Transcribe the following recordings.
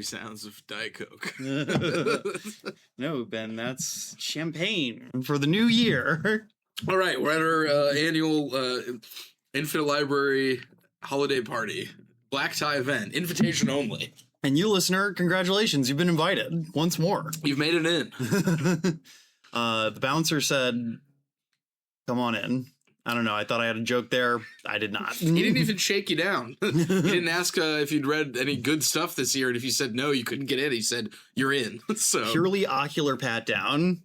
sultry sounds of Diet Coke. No, Ben, that's champagne for the new year. All right, we're at our annual Infinite Library holiday party. Black tie event, invitation only. And you, listener, congratulations, you've been invited once more. You've made it in. The bouncer said, come on in. I don't know. I thought I had a joke there. I did not. He didn't even shake you down. He didn't ask if you'd read any good stuff this year. And if you said no, you couldn't get in. He said, you're in. So Purely ocular pat down.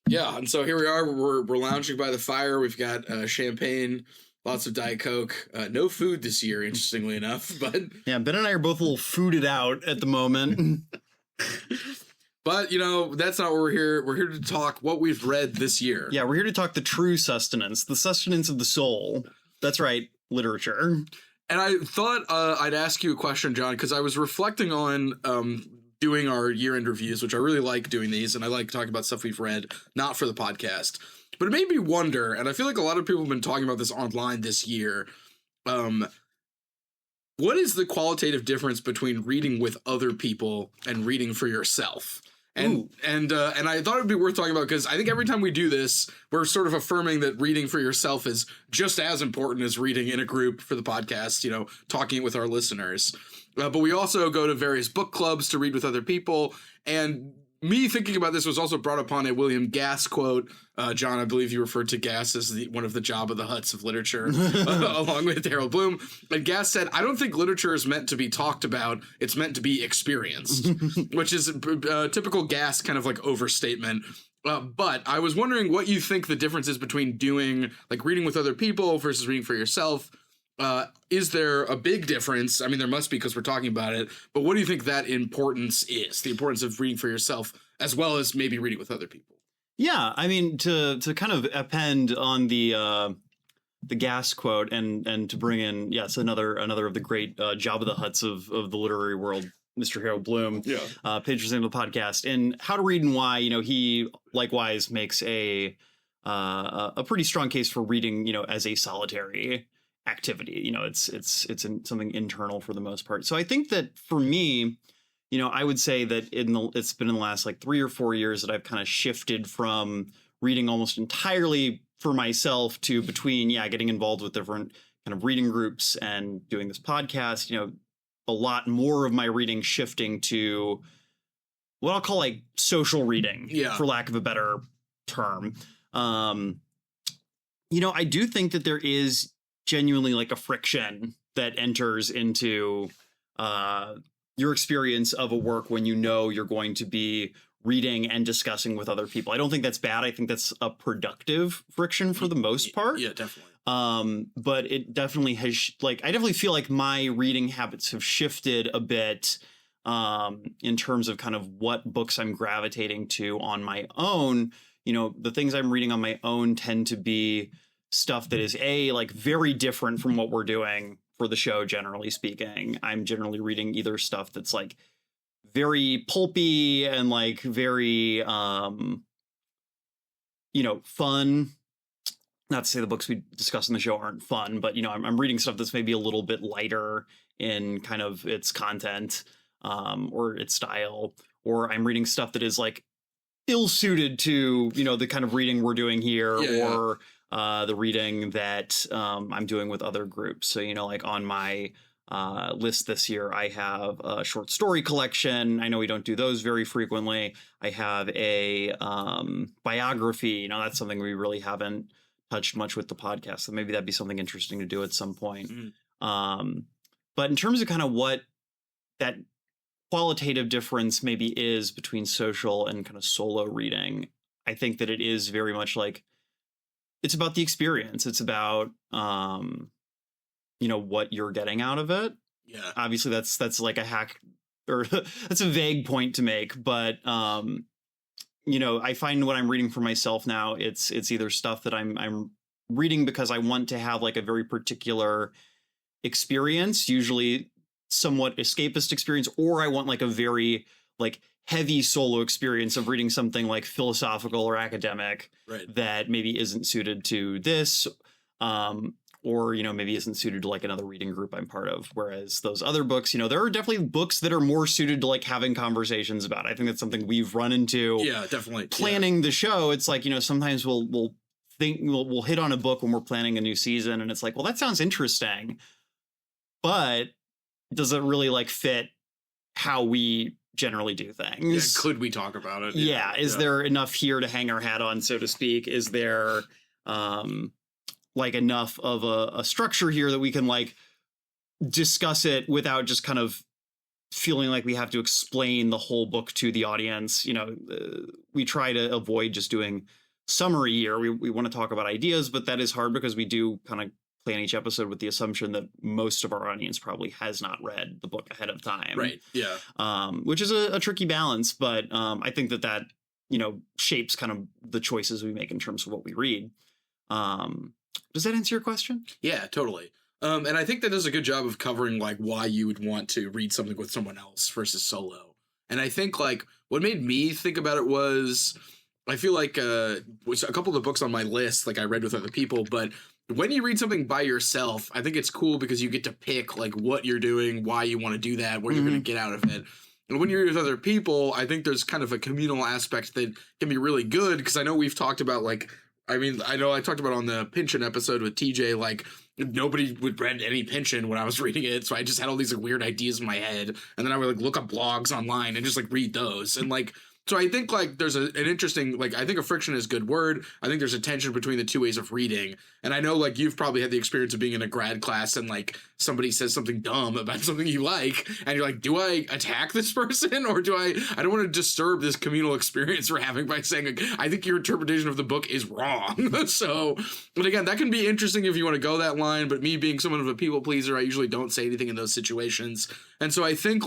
Yeah. And so here we are. We're lounging by the fire. We've got champagne, lots of Diet Coke. No food this year, interestingly enough. But yeah, Ben and I are both a little fooded out at the moment. But, you know, that's not what we're here. We're here to talk what we've read this year. Yeah, we're here to talk the true sustenance, the sustenance of the soul. That's right, literature. And I thought I'd ask you a question, John, because I was reflecting on doing our year-end reviews, which I really like doing these, and I like talking about stuff we've read, not for the podcast. But it made me wonder, and I feel like a lot of people have been talking about this online this year, what is the qualitative difference between reading with other people and reading for yourself? And I thought it'd be worth talking about because I think every time we do this, we're sort of affirming that reading for yourself is just as important as reading in a group for the podcast, you know, talking with our listeners. But we also go to various book clubs to read with other people. And me thinking about this was also brought upon a William Gass quote. John, I believe you referred to Gass as one of the Jabba the Hutts of literature, along with Harold Bloom. And Gass said, I don't think literature is meant to be talked about. It's meant to be experienced, which is a typical Gass kind of like overstatement. But I was wondering what you think the difference is between doing like reading with other people versus reading for yourself. Is there a big difference? I mean, there must be because we're talking about it, but what do you think that importance is? The importance of reading for yourself as well as maybe reading with other people? Yeah, I mean, to kind of append on the Gass quote and to bring in, yes, another of the great Jabba the Hutts of the literary world, Mr. Harold Bloom, patrons of the podcast, and How to Read and Why, you know, he likewise makes a pretty strong case for reading, you know, as a solitary activity. You know, it's something internal for the most part. So I think that for me, you know, I would say that it's been in the last like 3 or 4 years that I've kind of shifted from reading almost entirely for myself to between, getting involved with different kind of reading groups and doing this podcast, you know, a lot more of my reading shifting to what I'll call like social reading, for lack of a better term. You know, I do think that there is genuinely like a friction that enters into your experience of a work when you know you're going to be reading and discussing with other people. I don't think that's bad. I think that's a productive friction for the most part. Yeah, definitely. But it definitely has, like, I definitely feel like my reading habits have shifted a bit in terms of kind of what books I'm gravitating to on my own. You know, the things I'm reading on my own tend to be stuff that is like very different from what we're doing for the show, generally speaking. I'm generally reading either stuff that's like very pulpy and like very, you know, fun. Not to say the books we discuss in the show aren't fun, but, you know, I'm reading stuff that's maybe a little bit lighter in kind of its content or its style, or I'm reading stuff that is like ill-suited to, you know, the kind of reading we're doing here, or the reading that I'm doing with other groups. So, you know, like on my list this year, I have a short story collection. I know we don't do those very frequently. I have a biography. You know, that's something we really haven't touched much with the podcast. So maybe that'd be something interesting to do at some point. But in terms of kind of what that qualitative difference maybe is between social and kind of solo reading, I think that it is very much like, it's about the experience. It's about, you know, what you're getting out of it. Yeah. Obviously that's like a hack, or that's a vague point to make, but, you know, I find when I'm reading for myself now, it's either stuff that I'm reading because I want to have like a very particular experience, usually somewhat escapist experience, or I want like a very like heavy solo experience of reading something like philosophical or academic that maybe isn't suited to this. or, maybe isn't suited to like another reading group I'm part of. Whereas those other books, there are definitely books that are more suited to like having conversations about. I think that's something we've run into. Yeah, definitely. Planning the show. It's like, sometimes we'll hit on a book when we're planning a new season, and it's like, well, that sounds interesting, but does it really like fit how we generally do things? Yeah, could we talk about it? Yeah. Is there enough here to hang our hat on, so to speak? Is there like enough of a structure here that we can like discuss it without just kind of feeling like we have to explain the whole book to the audience? We try to avoid just doing summary here. We want to talk about ideas, but that is hard because we do kind of plan each episode with the assumption that most of our audience probably has not read the book ahead of time. Right. Yeah. Which is a tricky balance, but I think that shapes kind of the choices we make in terms of what we read. Does that answer your question? Yeah, totally. And I think that does a good job of covering like why you would want to read something with someone else versus solo. And I think like what made me think about it was I feel like was a couple of the books on my list like I read with other people, but when you read something by yourself, I think it's cool because you get to pick like what you're doing, why you want to do that, what you're going to get out of it. And when you're with other people, I think there's kind of a communal aspect that can be really good because I know we've talked about like, I know I talked about on the Pynchon episode with TJ, like nobody would read any Pynchon when I was reading it. So I just had all these like, weird ideas in my head. And then I would like look up blogs online and just like read those. And like, so I think like there's an interesting, like, I think a friction is a good word. I think there's a tension between the two ways of reading. And I know like you've probably had the experience of being in a grad class and like somebody says something dumb about something you like. And you're like, do I attack this person or I don't want to disturb this communal experience we're having by saying, like, I think your interpretation of the book is wrong. So, but again, that can be interesting if you want to go that line. But me being someone of a people pleaser, I usually don't say anything in those situations. And so I think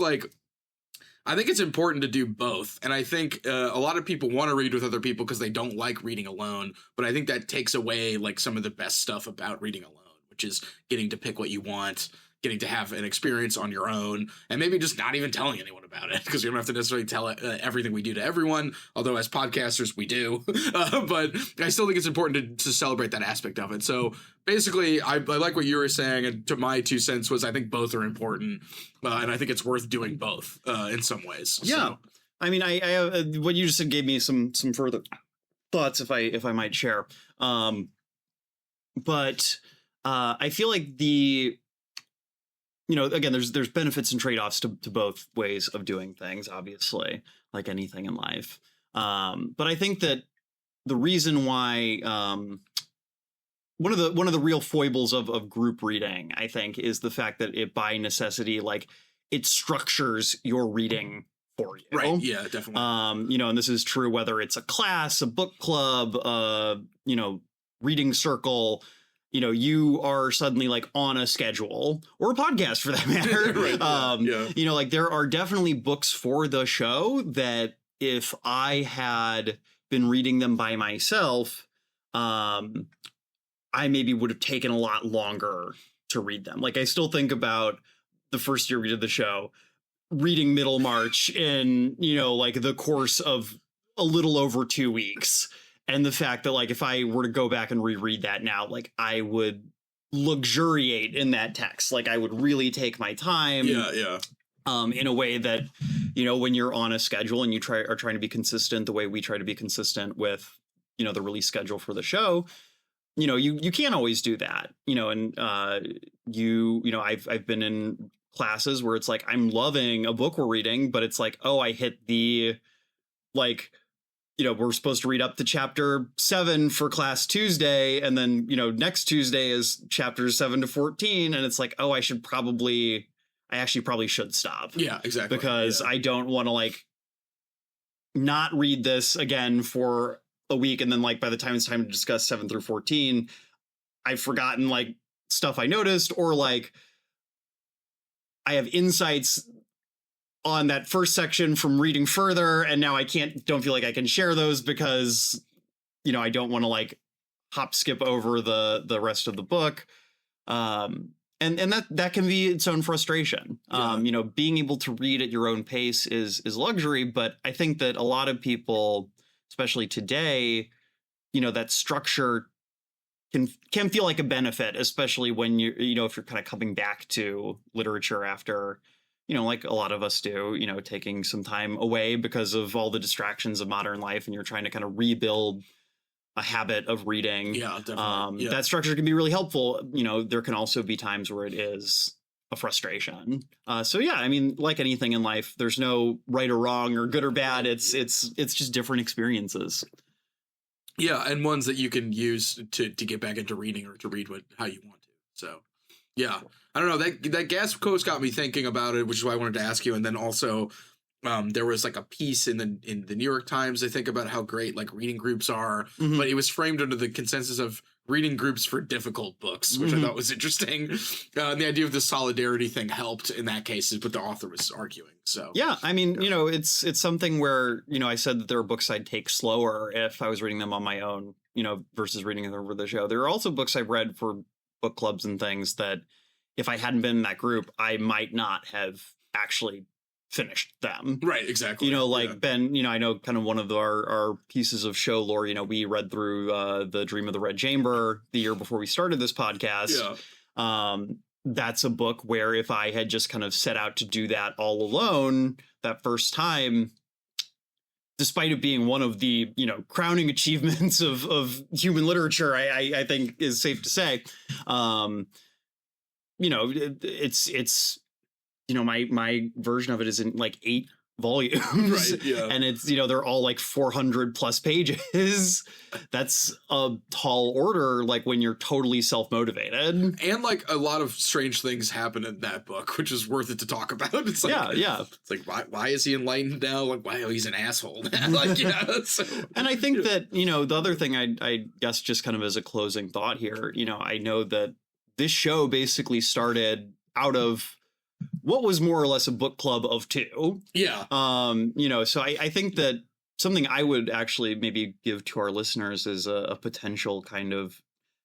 it's important to do both. And I think a lot of people want to read with other people because they don't like reading alone. But I think that takes away like some of the best stuff about reading alone, which is getting to pick what you want, getting to have an experience on your own, and maybe just not even telling anyone about it because you don't have to necessarily tell everything we do to everyone. Although as podcasters, we do. But I still think it's important to celebrate that aspect of it. So basically, I like what you were saying. And to my 2 cents was I think both are important. And I think it's worth doing both in some ways. Yeah. So. I mean, I what you just said gave me some further thoughts if I might share. But I feel like again, there's benefits and trade-offs to both ways of doing things, obviously, like anything in life. But I think that the reason why one of the real foibles of group reading, I think, is the fact that it by necessity, like it structures your reading for you. Right. Yeah, definitely. And this is true whether it's a class, a book club, reading circle. You are suddenly like on a schedule, or a podcast for that matter. Right, like there are definitely books for the show that if I had been reading them by myself, I maybe would have taken a lot longer to read them. Like I still think about the first year we did the show, reading Middlemarch in, like the course of a little over 2 weeks. And the fact that, like, if I were to go back and reread that now, like, I would luxuriate in that text. Like, I would really take my time. Yeah. In a way that, when you're on a schedule and you are trying to be consistent the way we try to be consistent with, the release schedule for the show, you can't always do that. And I've been in classes where it's like, I'm loving a book we're reading, but it's like, oh, I hit the, like, we're supposed to read up to chapter 7 for class Tuesday. And then, next Tuesday is chapters 7 to 14. And it's like, oh, I actually probably should stop. Yeah, exactly. Because I don't want to like not read this again for a week. And then like, by the time it's time to discuss 7 through 14, I've forgotten like stuff I noticed, or like I have insights on that first section from reading further, and now I don't feel like I can share those because, I don't want to like hop skip over the rest of the book. And that can be its own frustration. Yeah. Being able to read at your own pace is luxury, but I think that a lot of people, especially today, that structure can feel like a benefit, especially when if you're kind of coming back to literature after, like a lot of us do, taking some time away because of all the distractions of modern life, and you're trying to kind of rebuild a habit of reading. Yeah, definitely. That structure can be really helpful. There can also be times where it is a frustration. So yeah, I mean, like anything in life, there's no right or wrong or good or bad. It's just different experiences. Yeah, and ones that you can use to get back into reading or to read how you want to. So, yeah, I don't know, that Gas Coast got me thinking about it, which is why I wanted to ask you. And then also, there was like a piece in the New York Times, I think, about how great like reading groups are, but it was framed under the consensus of reading groups for difficult books, which I thought was interesting. And the idea of the solidarity thing helped in that case, is what the author was arguing. So yeah, I mean, it's something where, I said that there are books I'd take slower if I was reading them on my own, versus reading them over the show. There are also books I've read for book clubs and things that if I hadn't been in that group, I might not have actually finished them. Right, exactly. Ben, I know kind of one of our pieces of show lore, we read through The Dream of the Red Chamber the year before we started this podcast. Yeah. That's a book where if I had just kind of set out to do that all alone that first time, despite it being one of the, crowning achievements of human literature, I think is safe to say, it's my version of it is in like 8 volumes. Right, yeah. And it's, they're all like 400 plus pages. That's a tall order, like when you're totally self-motivated. And like a lot of strange things happen in that book, which is worth it to talk about. It's like, yeah. It's like, why is he enlightened now? Like, why? Oh, he's an asshole. Like, yeah. So, and I think that, the other thing I guess just kind of as a closing thought here, I know that this show basically started out of what was more or less a book club of 2. Yeah. So I think that something I would actually maybe give to our listeners is a potential kind of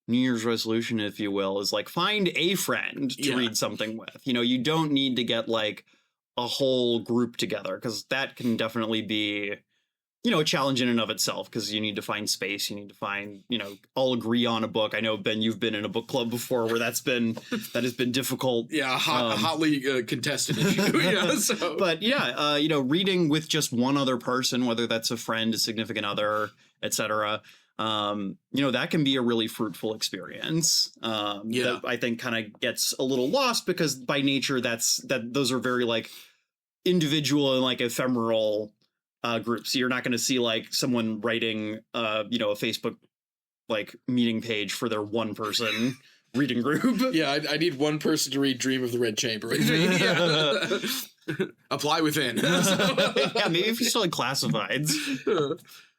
New Year's resolution, if you will, is like find a friend to read something with. You don't need to get like a whole group together, because that can definitely be, a challenge in and of itself, because you need to find space. You need to find, all agree on a book. I know, Ben, you've been in a book club before where that has been difficult. Yeah, hotly contested issue. Yeah, so. But yeah, reading with just one other person, whether that's a friend, a significant other, etc., that can be a really fruitful experience. That I think kind of gets a little lost, because by nature those are very like individual and like ephemeral groups. So you're not going to see like someone writing, a Facebook like meeting page for their one person reading group. Yeah, I need one person to read Dream of the Red Chamber. Apply within. Yeah, maybe if you still like classifieds.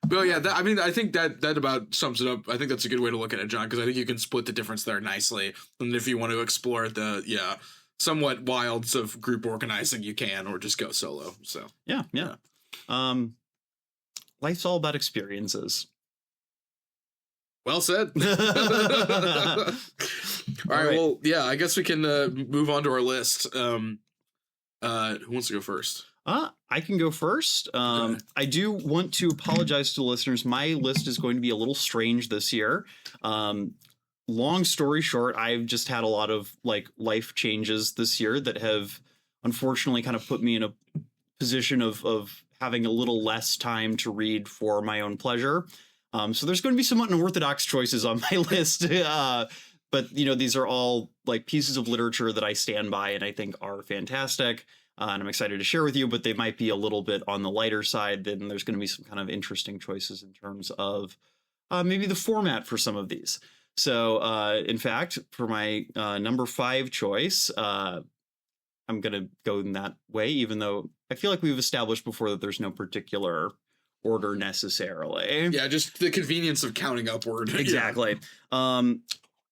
Well, yeah, I think that about sums it up. I think that's a good way to look at it, John, because I think you can split the difference there nicely. And if you want to explore the somewhat wilds of group organizing, you can, or just go solo. So yeah. Life's all about experiences. Well said. All right. Well, yeah, I guess we can move on to our list. Who wants to go first? I can go first. Okay. I do want to apologize to the listeners. My list is going to be a little strange this year. Long story short, I've just had a lot of like life changes this year that have unfortunately kind of put me in a position of having a little less time to read for my own pleasure. So there's going to be some unorthodox choices on my list. But, these are all like pieces of literature that I stand by and I think are fantastic. And I'm excited to share with you, but they might be a little bit on the lighter side. Then there's going to be some kind of interesting choices in terms of maybe the format for some of these. So, in fact, for my number 5 choice, I'm going to go in that way, even though I feel like we've established before that there's no particular order necessarily. Yeah, just the convenience of counting upward. Exactly. Yeah.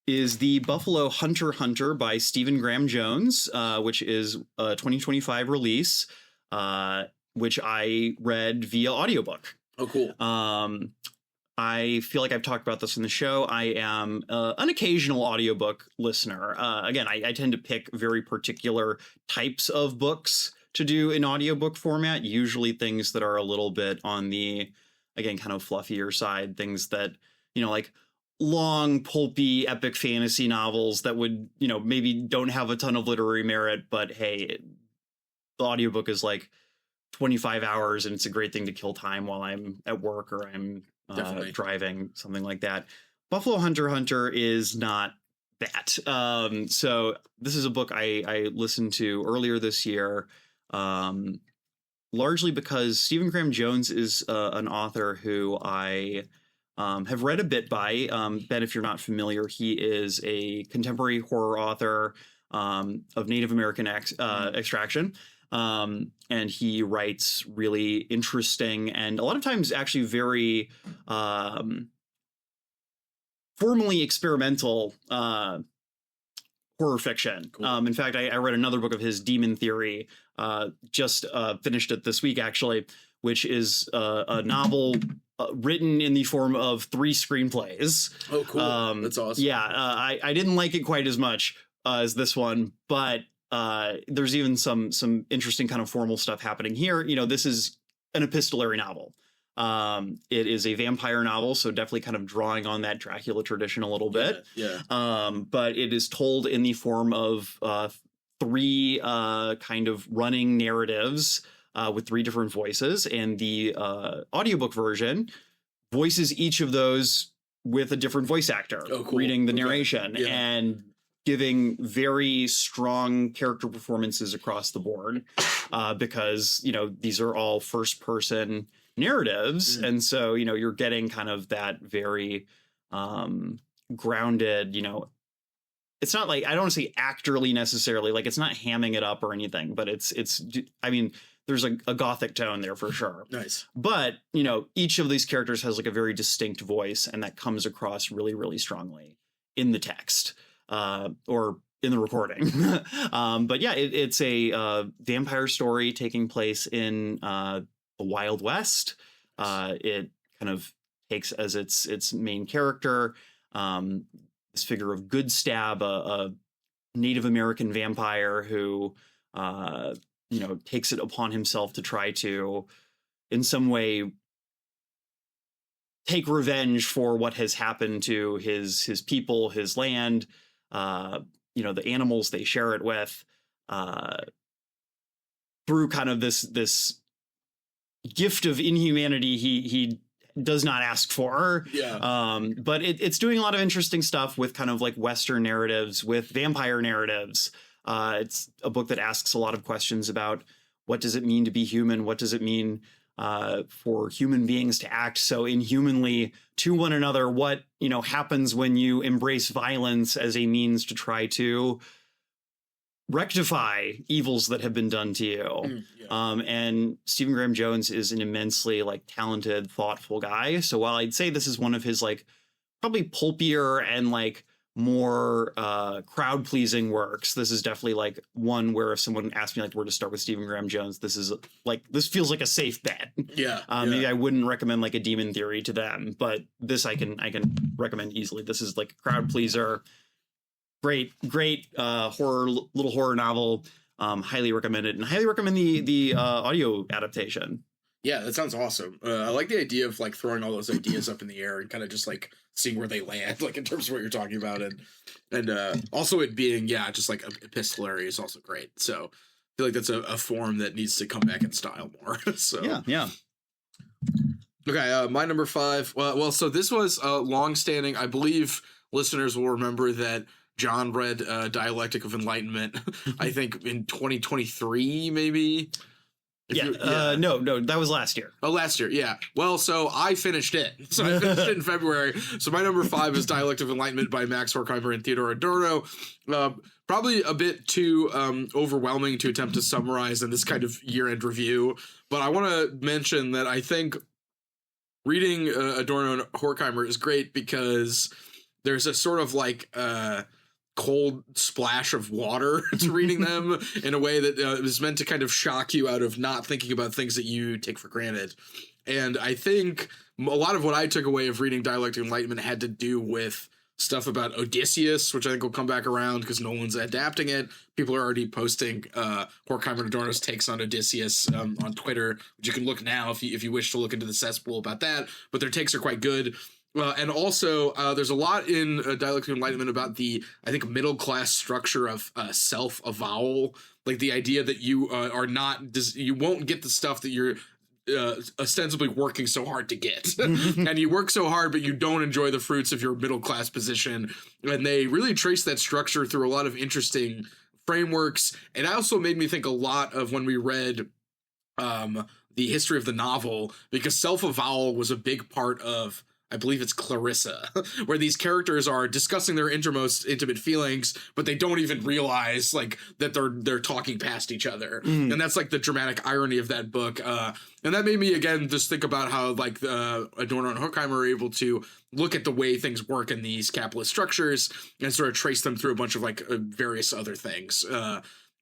Is the Buffalo Hunter Hunter by Stephen Graham Jones, which is a 2025 release, which I read via audiobook. Oh, cool. I feel like I've talked about this in the show. I am an occasional audiobook listener. Again, I tend to pick very particular types of books to do in audiobook format, usually things that are a little bit on the, again, kind of fluffier side, things that, like long, pulpy, epic fantasy novels that would, maybe don't have a ton of literary merit, but hey, the audiobook is like 25 hours and it's a great thing to kill time while I'm at work or I'm driving, something like that. Buffalo Hunter is not that. So this is a book I listened to earlier this year, largely because Stephen Graham Jones is an author who I have read a bit by. Ben, if you're not familiar, he is a contemporary horror author of Native American extraction. And he writes really interesting and a lot of times actually very formally experimental horror fiction. Cool. In fact, I read another book of his, Demon Theory, just finished it this week, actually, which is a novel written in the form of 3 screenplays. Oh, cool. That's awesome. Yeah, I didn't like it quite as much as this one, but there's even some interesting kind of formal stuff happening here. This is an epistolary novel. It is a vampire novel, so definitely kind of drawing on that Dracula tradition a little bit. Yeah. But it is told in the form of 3 kind of running narratives with 3 different voices, and the audiobook version voices each of those with a different voice actor reading the narration and giving very strong character performances across the board because, these are all first person narratives. Mm. And so, you're getting kind of that very grounded, it's not like, I don't want to say actorly necessarily, like it's not hamming it up or anything, but it's, I mean, there's a gothic tone there for sure. Nice. But, each of these characters has like a very distinct voice, and that comes across really, really strongly in the text. Or in the recording. But yeah, it's a vampire story taking place in the Wild West. It kind of takes as its main character this figure of Goodstab, a Native American vampire who takes it upon himself to try to, in some way, take revenge for what has happened to his people, his land. The animals they share it with, through kind of this gift of inhumanity he does not ask for. Yeah. But it's doing a lot of interesting stuff with kind of like Western narratives, with vampire narratives. It's a book that asks a lot of questions about what does it mean to be human? What does it mean for human beings to act so inhumanly to one another? What, happens when you embrace violence as a means to try to rectify evils that have been done to you? And Stephen Graham Jones is an immensely talented, thoughtful guy. So while I'd say this is one of his probably pulpier and more crowd pleasing works, this is definitely one where if someone asked me where to start with Stephen Graham Jones, this is this feels like a safe bet. Maybe I wouldn't recommend a Demon Theory to them, but this I can recommend easily. This is a crowd pleaser, great little horror novel. Highly recommend it, and highly recommend the audio adaptation. Yeah, that sounds awesome. I like the idea of throwing all those ideas up in the air and kind of just seeing where they land, in terms of what you're talking about, and also it being just epistolary is also great. So I feel like that's a form that needs to come back in style more. So yeah. Okay, my number 5. Well, so this was long-standing. I believe listeners will remember that John read Dialectic of Enlightenment. I think in 2023, maybe. No, that was last year. Oh, last year, yeah. Well, so I finished it. So I finished it in February. So my number 5 is Dialect of Enlightenment by Max Horkheimer and Theodore Adorno. Probably a bit too overwhelming to attempt to summarize in this kind of year-end review. But I want to mention that I think reading Adorno and Horkheimer is great because there's a sort of cold splash of water to reading them in a way that is meant to kind of shock you out of not thinking about things that you take for granted. And I think a lot of what I took away of reading Dialectic of Enlightenment had to do with stuff about Odysseus, which I think will come back around because no one's adapting it. People are already posting Horkheimer and Adorno's takes on Odysseus on Twitter, which you can look now if you wish to look into the cesspool about that. But their takes are quite good. And also, there's a lot in Dialectic of Enlightenment about the, I think, middle class structure of self-avowal, like the idea that you are not, you won't get the stuff that you're ostensibly working so hard to get, and you work so hard, but you don't enjoy the fruits of your middle class position. And they really trace that structure through a lot of interesting frameworks. And it also made me think a lot of when we read the history of the novel, because self-avowal was a big part of, I believe it's Clarissa, where these characters are discussing their innermost intimate feelings, but they don't even realize like that they're talking past each other. And that's like the dramatic irony of that book. And that made me again just think about how like Adorno and Horkheimer are able to look at the way things work in these capitalist structures and sort of trace them through a bunch of like various other things.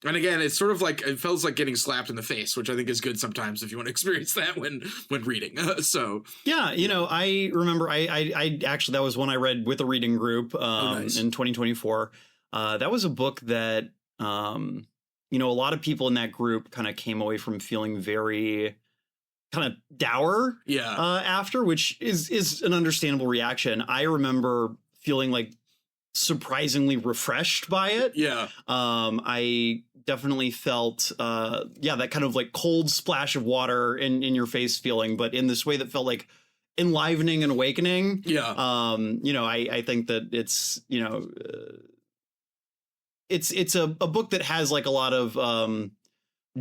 And again, it's sort of like, it feels like getting slapped in the face, which I think is good sometimes if you want to experience that when reading. So yeah, you know, I remember I actually, that was one I read with a reading group nice. in 2024. That was a book that, you know, a lot of people in that group kind of came away from feeling very kind of dour after, which is an understandable reaction. I remember feeling like surprisingly refreshed by it. I definitely felt that kind of like cold splash of water in your face feeling, but in this way that felt like enlivening and awakening. You know, I think that it's, you know, it's a book that has like a lot of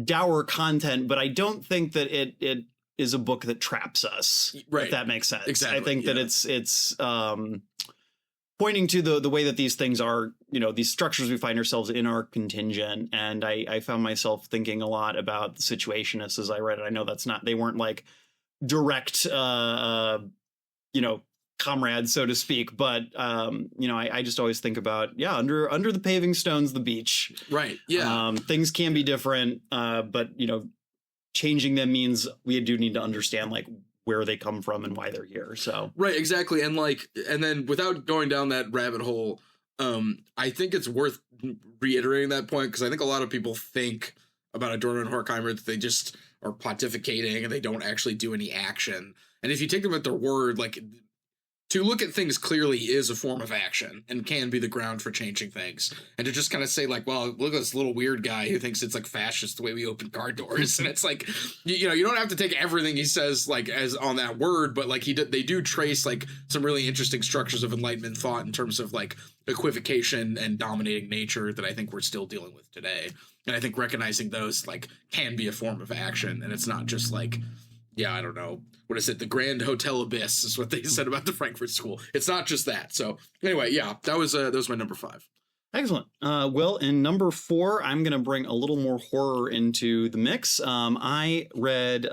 dour content, but I don't think that it is a book that traps us, if that makes sense. Exactly. I think that it's pointing to the way that these things are, you know, these structures we find ourselves in are contingent. And I found myself thinking a lot about the Situationists as I read it. I know they weren't like direct, you know, comrades, so to speak. But, you know, I just always think about, under the paving stones, the beach. Right. Things can be different, but, you know, changing them means we do need to understand like where they come from and why they're here. So right, exactly. And like, and then without going down that rabbit hole, I think it's worth reiterating that point, because I think a lot of people think about Adorno and Horkheimer that they just are pontificating and they don't actually do any action. And if you take them at their word, like, to look at things clearly is a form of action and can be the ground for changing things. And to just kind of say like, well, look at this little weird guy who thinks it's like fascist the way we open car doors. And it's like, you know, you don't have to take everything he says like as on that word, but like they do trace like some really interesting structures of Enlightenment thought in terms of like equivocation and dominating nature that I think we're still dealing with today. And I think recognizing those like can be a form of action. And it's not just like, I don't know. What is it? The Grand Hotel Abyss is what they said about the Frankfurt School. It's not just that. So anyway, that was my number 5. Excellent. Well, in number 4, I'm going to bring a little more horror into the mix. I read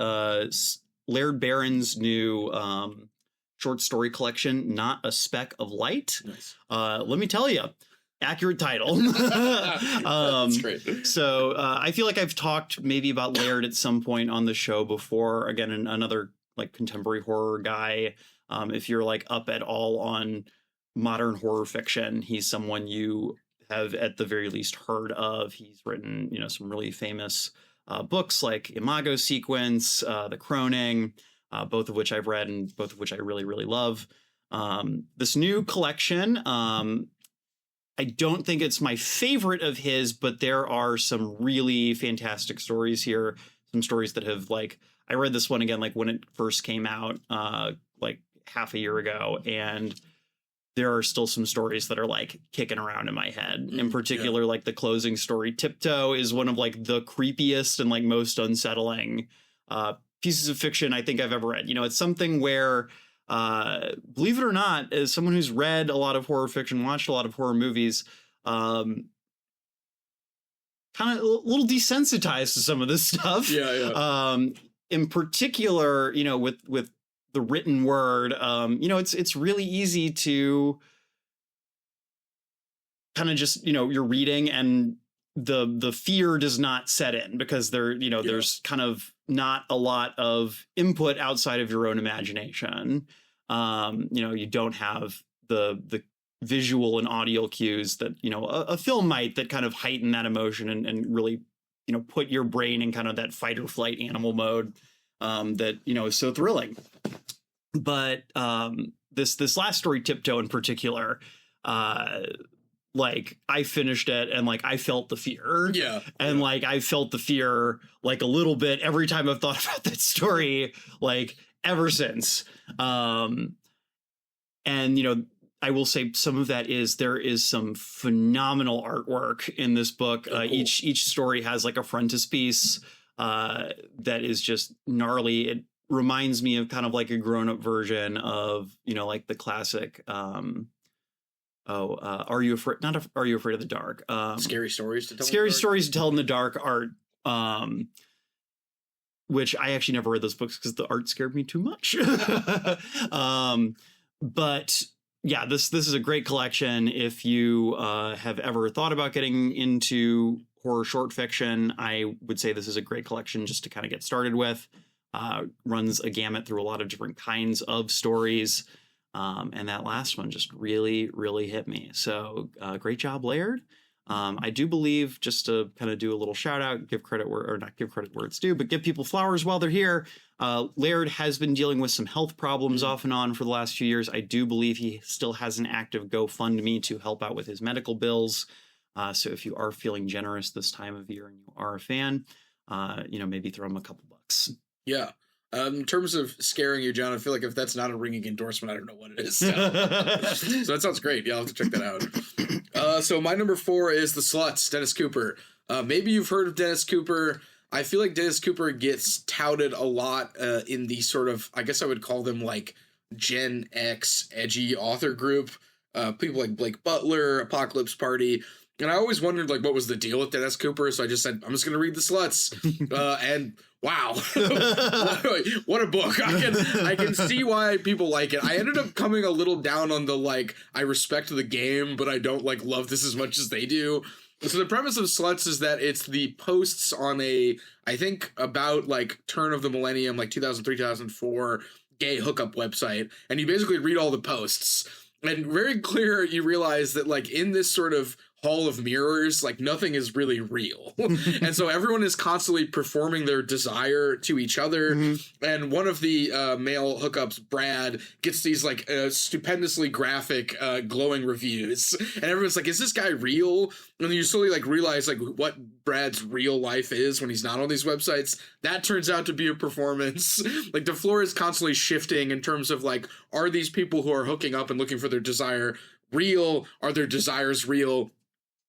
Laird Barron's new short story collection, Not a Speck of Light. Nice. Let me tell you. Accurate title. That's great. So I feel like I've talked maybe about Laird at some point on the show before. Again, another like contemporary horror guy. If you're like up at all on modern horror fiction, he's someone you have at the very least heard of. He's written, you know, some really famous books like Imago Sequence, The Croning, both of which I've read and both of which I really, really love. This new collection, I don't think it's my favorite of his, but there are some really fantastic stories here. Some stories that have like, I read this one again, like when it first came out, like half a year ago. And there are still some stories that are like kicking around in my head. In particular, like the closing story, Tiptoe, is one of like the creepiest and like most unsettling pieces of fiction I think I've ever read. You know, it's something where, believe it or not, as someone who's read a lot of horror fiction, watched a lot of horror movies, kind of a little desensitized to some of this stuff. In particular, you know, with the written word, you know, it's really easy to kind of just, you know, you're reading and the fear does not set in because there's kind of not a lot of input outside of your own imagination. You know, you don't have the visual and audio cues that, you know, a film might, that kind of heighten that emotion and really, you know, put your brain in kind of that fight or flight animal mode that, you know, is so thrilling. But the this last story, Tiptoe in particular, like I finished it and like I felt the fear. Yeah. And like I felt the fear like a little bit every time I've thought about that story, like ever since. And you know, I will say some of that is there is some phenomenal artwork in this book. Cool. Each story has like a frontispiece that is just gnarly. It reminds me of kind of like a grown-up version of, you know, like the classic Are You Afraid? Are You Afraid of the Dark? Scary stories to tell. Scary stories to tell in the dark art. Which I actually never read those books because the art scared me too much. But yeah, this is a great collection. If you have ever thought about getting into horror short fiction, I would say this is a great collection just to kind of get started with. Runs a gamut through a lot of different kinds of stories. And that last one just really, really hit me. So great job, Laird. I do believe, just to kind of do a little shout out, give credit where, or not give credit where it's due, but give people flowers while they're here. Laird has been dealing with some health problems off and on for the last few years. I do believe he still has an active GoFundMe to help out with his medical bills. So if you are feeling generous this time of year and you are a fan, you know, maybe throw him a couple bucks. Yeah. In terms of scaring you, John, I feel like if that's not a ringing endorsement, I don't know what it is. So that sounds great. Yeah, I'll have to check that out. So my number 4 is The Sluts, Dennis Cooper. Maybe you've heard of Dennis Cooper. I feel like Dennis Cooper gets touted a lot in the sort of, I guess I would call them like Gen X edgy author group. People like Blake Butler, Apocalypse Party. And I always wondered, like, what was the deal with Dennis Cooper? So I just said, I'm just going to read The Sluts. And wow, what a book. I can see why people like it. I ended up coming a little down on the, like, I respect the game, but I don't, like, love this as much as they do. So the premise of Sluts is that it's the posts on a, I think, about, like, turn of the millennium, like 2003, 2004, gay hookup website. And you basically read all the posts. And very clear, you realize that, like, in this sort of hall of mirrors, like, nothing is really real. And so everyone is constantly performing their desire to each other. Mm-hmm. And one of the male hookups, Brad, gets these, like, stupendously graphic, glowing reviews. And everyone's like, is this guy real? And then you slowly, like, realize, like, what Brad's real life is when he's not on these websites. That turns out to be a performance. Like, the floor is constantly shifting in terms of, like, are these people who are hooking up and looking for their desire real? Are their desires real?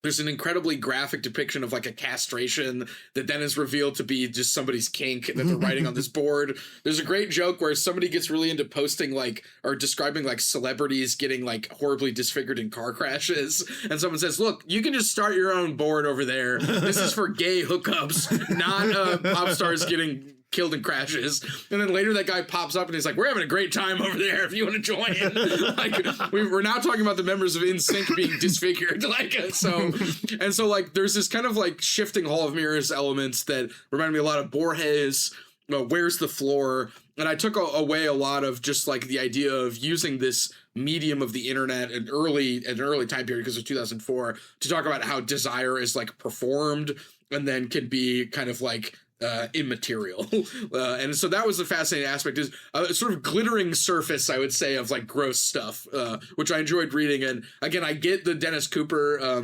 There's an incredibly graphic depiction of, like, a castration that then is revealed to be just somebody's kink that they're writing on this board. There's a great joke where somebody gets really into posting, like, or describing, like, celebrities getting, like, horribly disfigured in car crashes. And someone says, look, you can just start your own board over there. This is for gay hookups, not pop stars getting killed in crashes. And then later that guy pops up and he's like, we're having a great time over there if you want to join. Like, we're now talking about the members of NSYNC being disfigured. Like, so like, there's this kind of, like, shifting hall of mirrors elements that remind me a lot of Borges, Where's the Floor? And I took away a lot of just, like, the idea of using this medium of the internet at an early time period, because of 2004, to talk about how desire is, like, performed and then can be kind of, like, immaterial. And so that was the fascinating aspect, is a sort of glittering surface, I would say, of, like, gross stuff, which I enjoyed reading. And again, I get the Dennis Cooper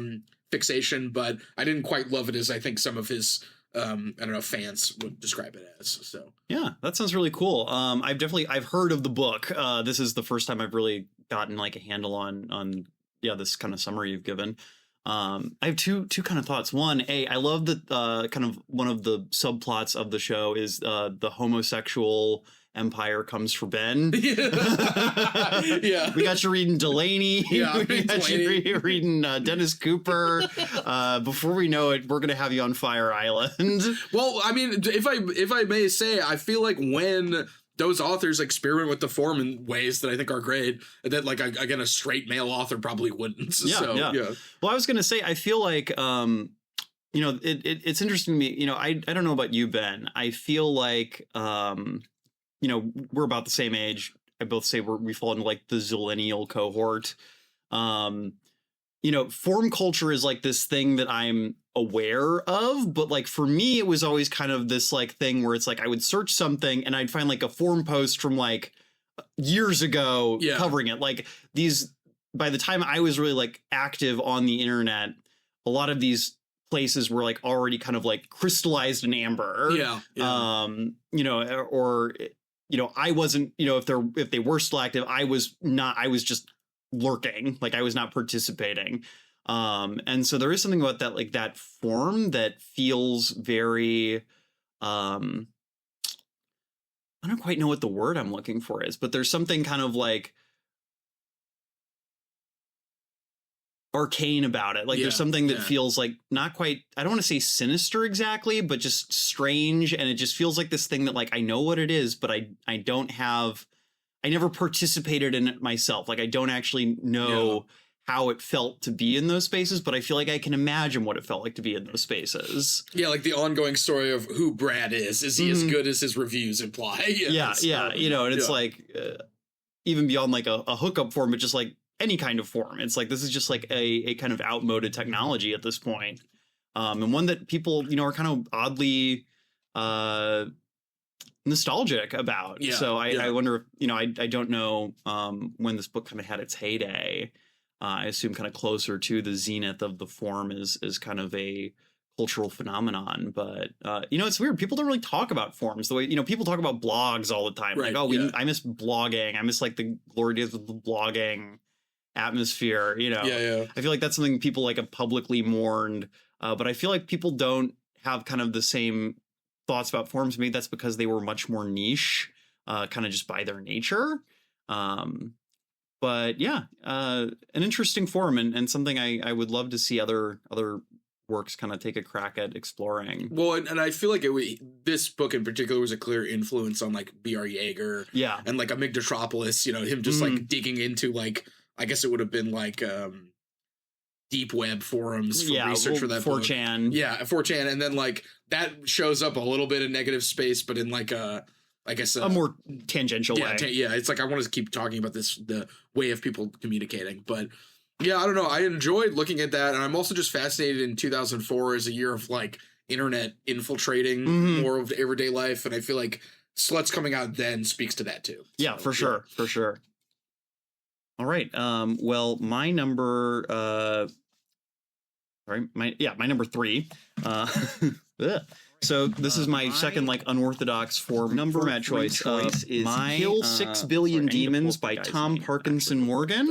fixation, but I didn't quite love it as I think some of his I don't know, fans would describe it as. So yeah, that sounds really cool. I've heard of the book. This is the first time I've really gotten, like, a handle on this kind of summary you've given. I have two kind of thoughts. One, I love that kind of one of the subplots of the show is the homosexual empire comes for Ben. Yeah. We got you reading Delaney. Yeah, we got you reading Dennis Cooper. Before we know it, we're gonna have you on Fire Island. Well, I mean, if I may say, I feel like when those authors experiment with the form in ways that I think are great, that, like, again, a straight male author probably wouldn't. Yeah. Well, I was going to say, I feel like, you know, it's interesting to me, you know, I don't know about you, Ben. I feel like, you know, we're about the same age. I both say we fall into, like, the zillennial cohort. You know, form culture is, like, this thing that I'm aware of, but, like, for me, it was always kind of this, like, thing where it's like I would search something and I'd find, like, a forum post from, like, years ago Yeah. covering it. Like these, by the time I was really like active on the internet, a lot of these places were like already kind of like crystallized in amber. Yeah. You know, or you know, I wasn't, you know, if they were still active, I was just lurking, like I was not participating. And so there is something about that, like that form that feels very I don't quite know what the word I'm looking for is, but there's something kind of like arcane about it. Like there's something that feels like not quite, I don't want to say sinister exactly, but just strange. And it just feels like this thing that like, I know what it is, but I don't have, I never participated in it myself. Like I don't actually know how it felt to be in those spaces, but I feel like I can imagine what it felt like to be in those spaces. Yeah, like the ongoing story of who Brad is. Is he as good as his reviews imply? Yeah. You know, and it's like, even beyond like a hookup form, but just like any kind of form. It's like, this is just like a kind of outmoded technology at this point. And one that people, you know, are kind of oddly nostalgic about. Yeah, so I wonder if, you know, I don't know when this book kind of had its heyday. I assume kind of closer to the zenith of the form is kind of a cultural phenomenon. But, you know, it's weird. People don't really talk about forms the way, you know, people talk about blogs all the time. Right, like, oh, I miss blogging. I miss like the glory days of the blogging atmosphere, you know. I feel like that's something people like have publicly mourned. But I feel like people don't have kind of the same thoughts about forums. Maybe that's because they were much more niche, kind of just by their nature. But yeah, an interesting form and something I would love to see other works kind of take a crack at exploring. Well, and I feel like this book in particular was a clear influence on like B.R. Yeager. Yeah. And like Amigdastropolis, you know, him just like digging into like, I guess it would have been like deep web forums for research for that 4chan. book. Yeah, 4chan. And then like that shows up a little bit in negative space, but in like I guess a more tangential way. It's like I want to keep talking about this, the way of people communicating. But yeah, I don't know. I enjoyed looking at that. And I'm also just fascinated in 2004 as a year of like internet infiltrating more of everyday life. And I feel like Sluts coming out then speaks to that too. Yeah, so, for sure. All right. Well, my number, my number 3, so this is my second like unorthodox format choice. Is Kill 6 Billion Demons by Tom Parkinson Morgan,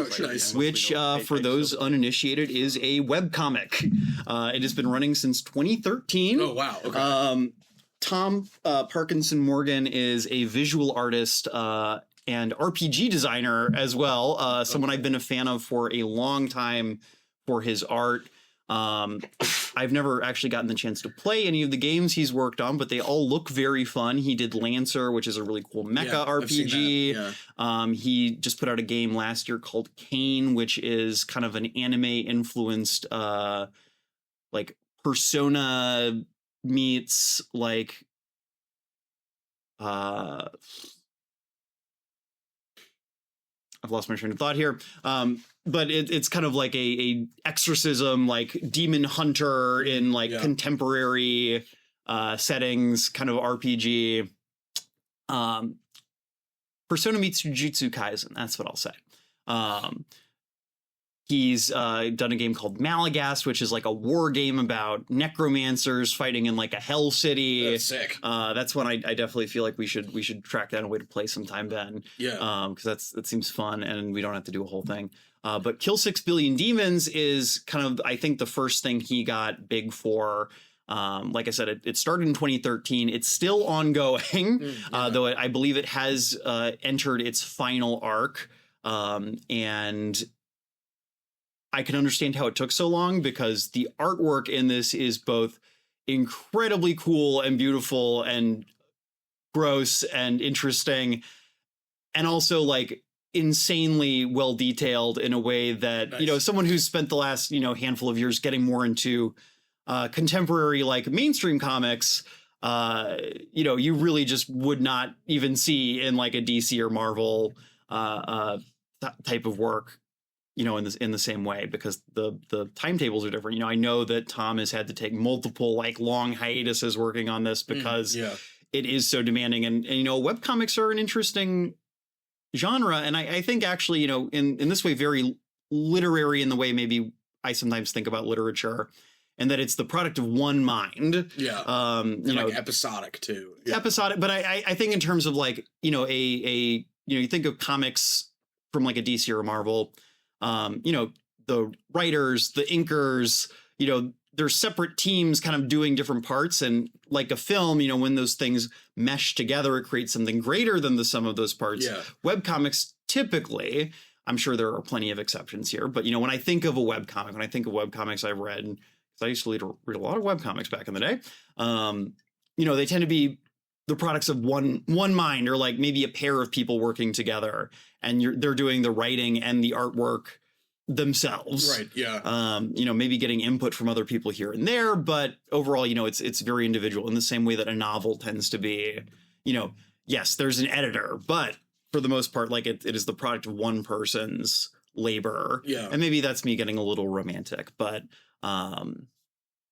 which for those uninitiated is a webcomic. It has been running since 2013. Oh wow. Okay. Tom Parkinson Morgan is a visual artist and RPG designer as well. Someone I've been a fan of for a long time for his art. I've never actually gotten the chance to play any of the games he's worked on, but they all look very fun. He did Lancer, which is a really cool mecha RPG. He just put out a game last year called Kane, which is kind of an anime influenced, like Persona meets like, I've lost my train of thought here. But it's kind of like a exorcism, like demon hunter in like contemporary settings, kind of RPG. Persona meets Jujutsu Kaisen. That's what I'll say. He's done a game called Malagast, which is like a war game about necromancers fighting in like a hell city. That's sick. That's one I definitely feel like we should track down a way to play sometime, Ben. Yeah. Because that seems fun and we don't have to do a whole thing. But Kill 6 Billion Demons is kind of, I think, the first thing he got big for. Like I said, it started in 2013. It's still ongoing, though I believe it has entered its final arc. And I can understand how it took so long because the artwork in this is both incredibly cool and beautiful and gross and interesting, and also like insanely well detailed in a way that, you know, someone who's spent the last, you know, handful of years getting more into contemporary, like mainstream comics, you know, you really just would not even see in like a DC or Marvel type of work, you know, in the same way, because the timetables are different. You know, I know that Tom has had to take multiple like long hiatuses working on this because it is so demanding. And you know, webcomics are an interesting genre, and I think actually, you know, in this way, very literary in the way maybe I sometimes think about literature, and that it's the product of one mind. Yeah. You know, like episodic too. Yeah. episodic, but I think in terms of like, you know, you know, you think of comics from like a DC or a Marvel, you know, the writers, the inkers, you know, they're separate teams kind of doing different parts. And like a film, you know, when those things mesh together, it creates something greater than the sum of those parts. Yeah. Webcomics typically, I'm sure there are plenty of exceptions here, but, you know, when I think of a webcomic, when I think of webcomics I've read, because I used to read a lot of webcomics back in the day, you know, they tend to be the products of one mind, or like maybe a pair of people working together, and they're doing the writing and the artwork themselves. Right. Yeah. You know, maybe getting input from other people here and there, but overall, you know, it's very individual, in the same way that a novel tends to be, you know, yes, there's an editor, but for the most part, like it is the product of one person's labor. Yeah. And maybe that's me getting a little romantic, but I'm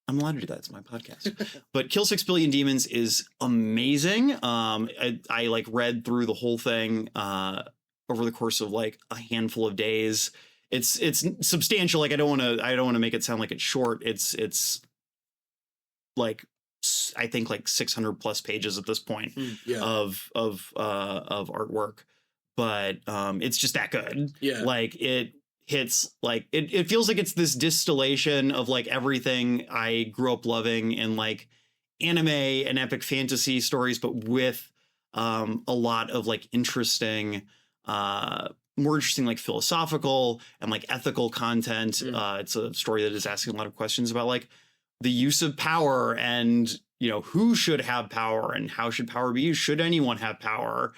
allowed to do that. It's my podcast. But Kill 6 Billion Demons is amazing. I like read through the whole thing over the course of like a handful of days. It's substantial. Like I don't want to make it sound like it's short. It's like I think like 600 plus pages at this point of artwork, but it's just that good. Yeah. Like it hits like it feels like it's this distillation of like everything I grew up loving in like anime and epic fantasy stories, but with a lot of like interesting more interesting like philosophical and like ethical content. It's a story that is asking a lot of questions about like the use of power, and you know, who should have power and how should power be used? Should anyone have power?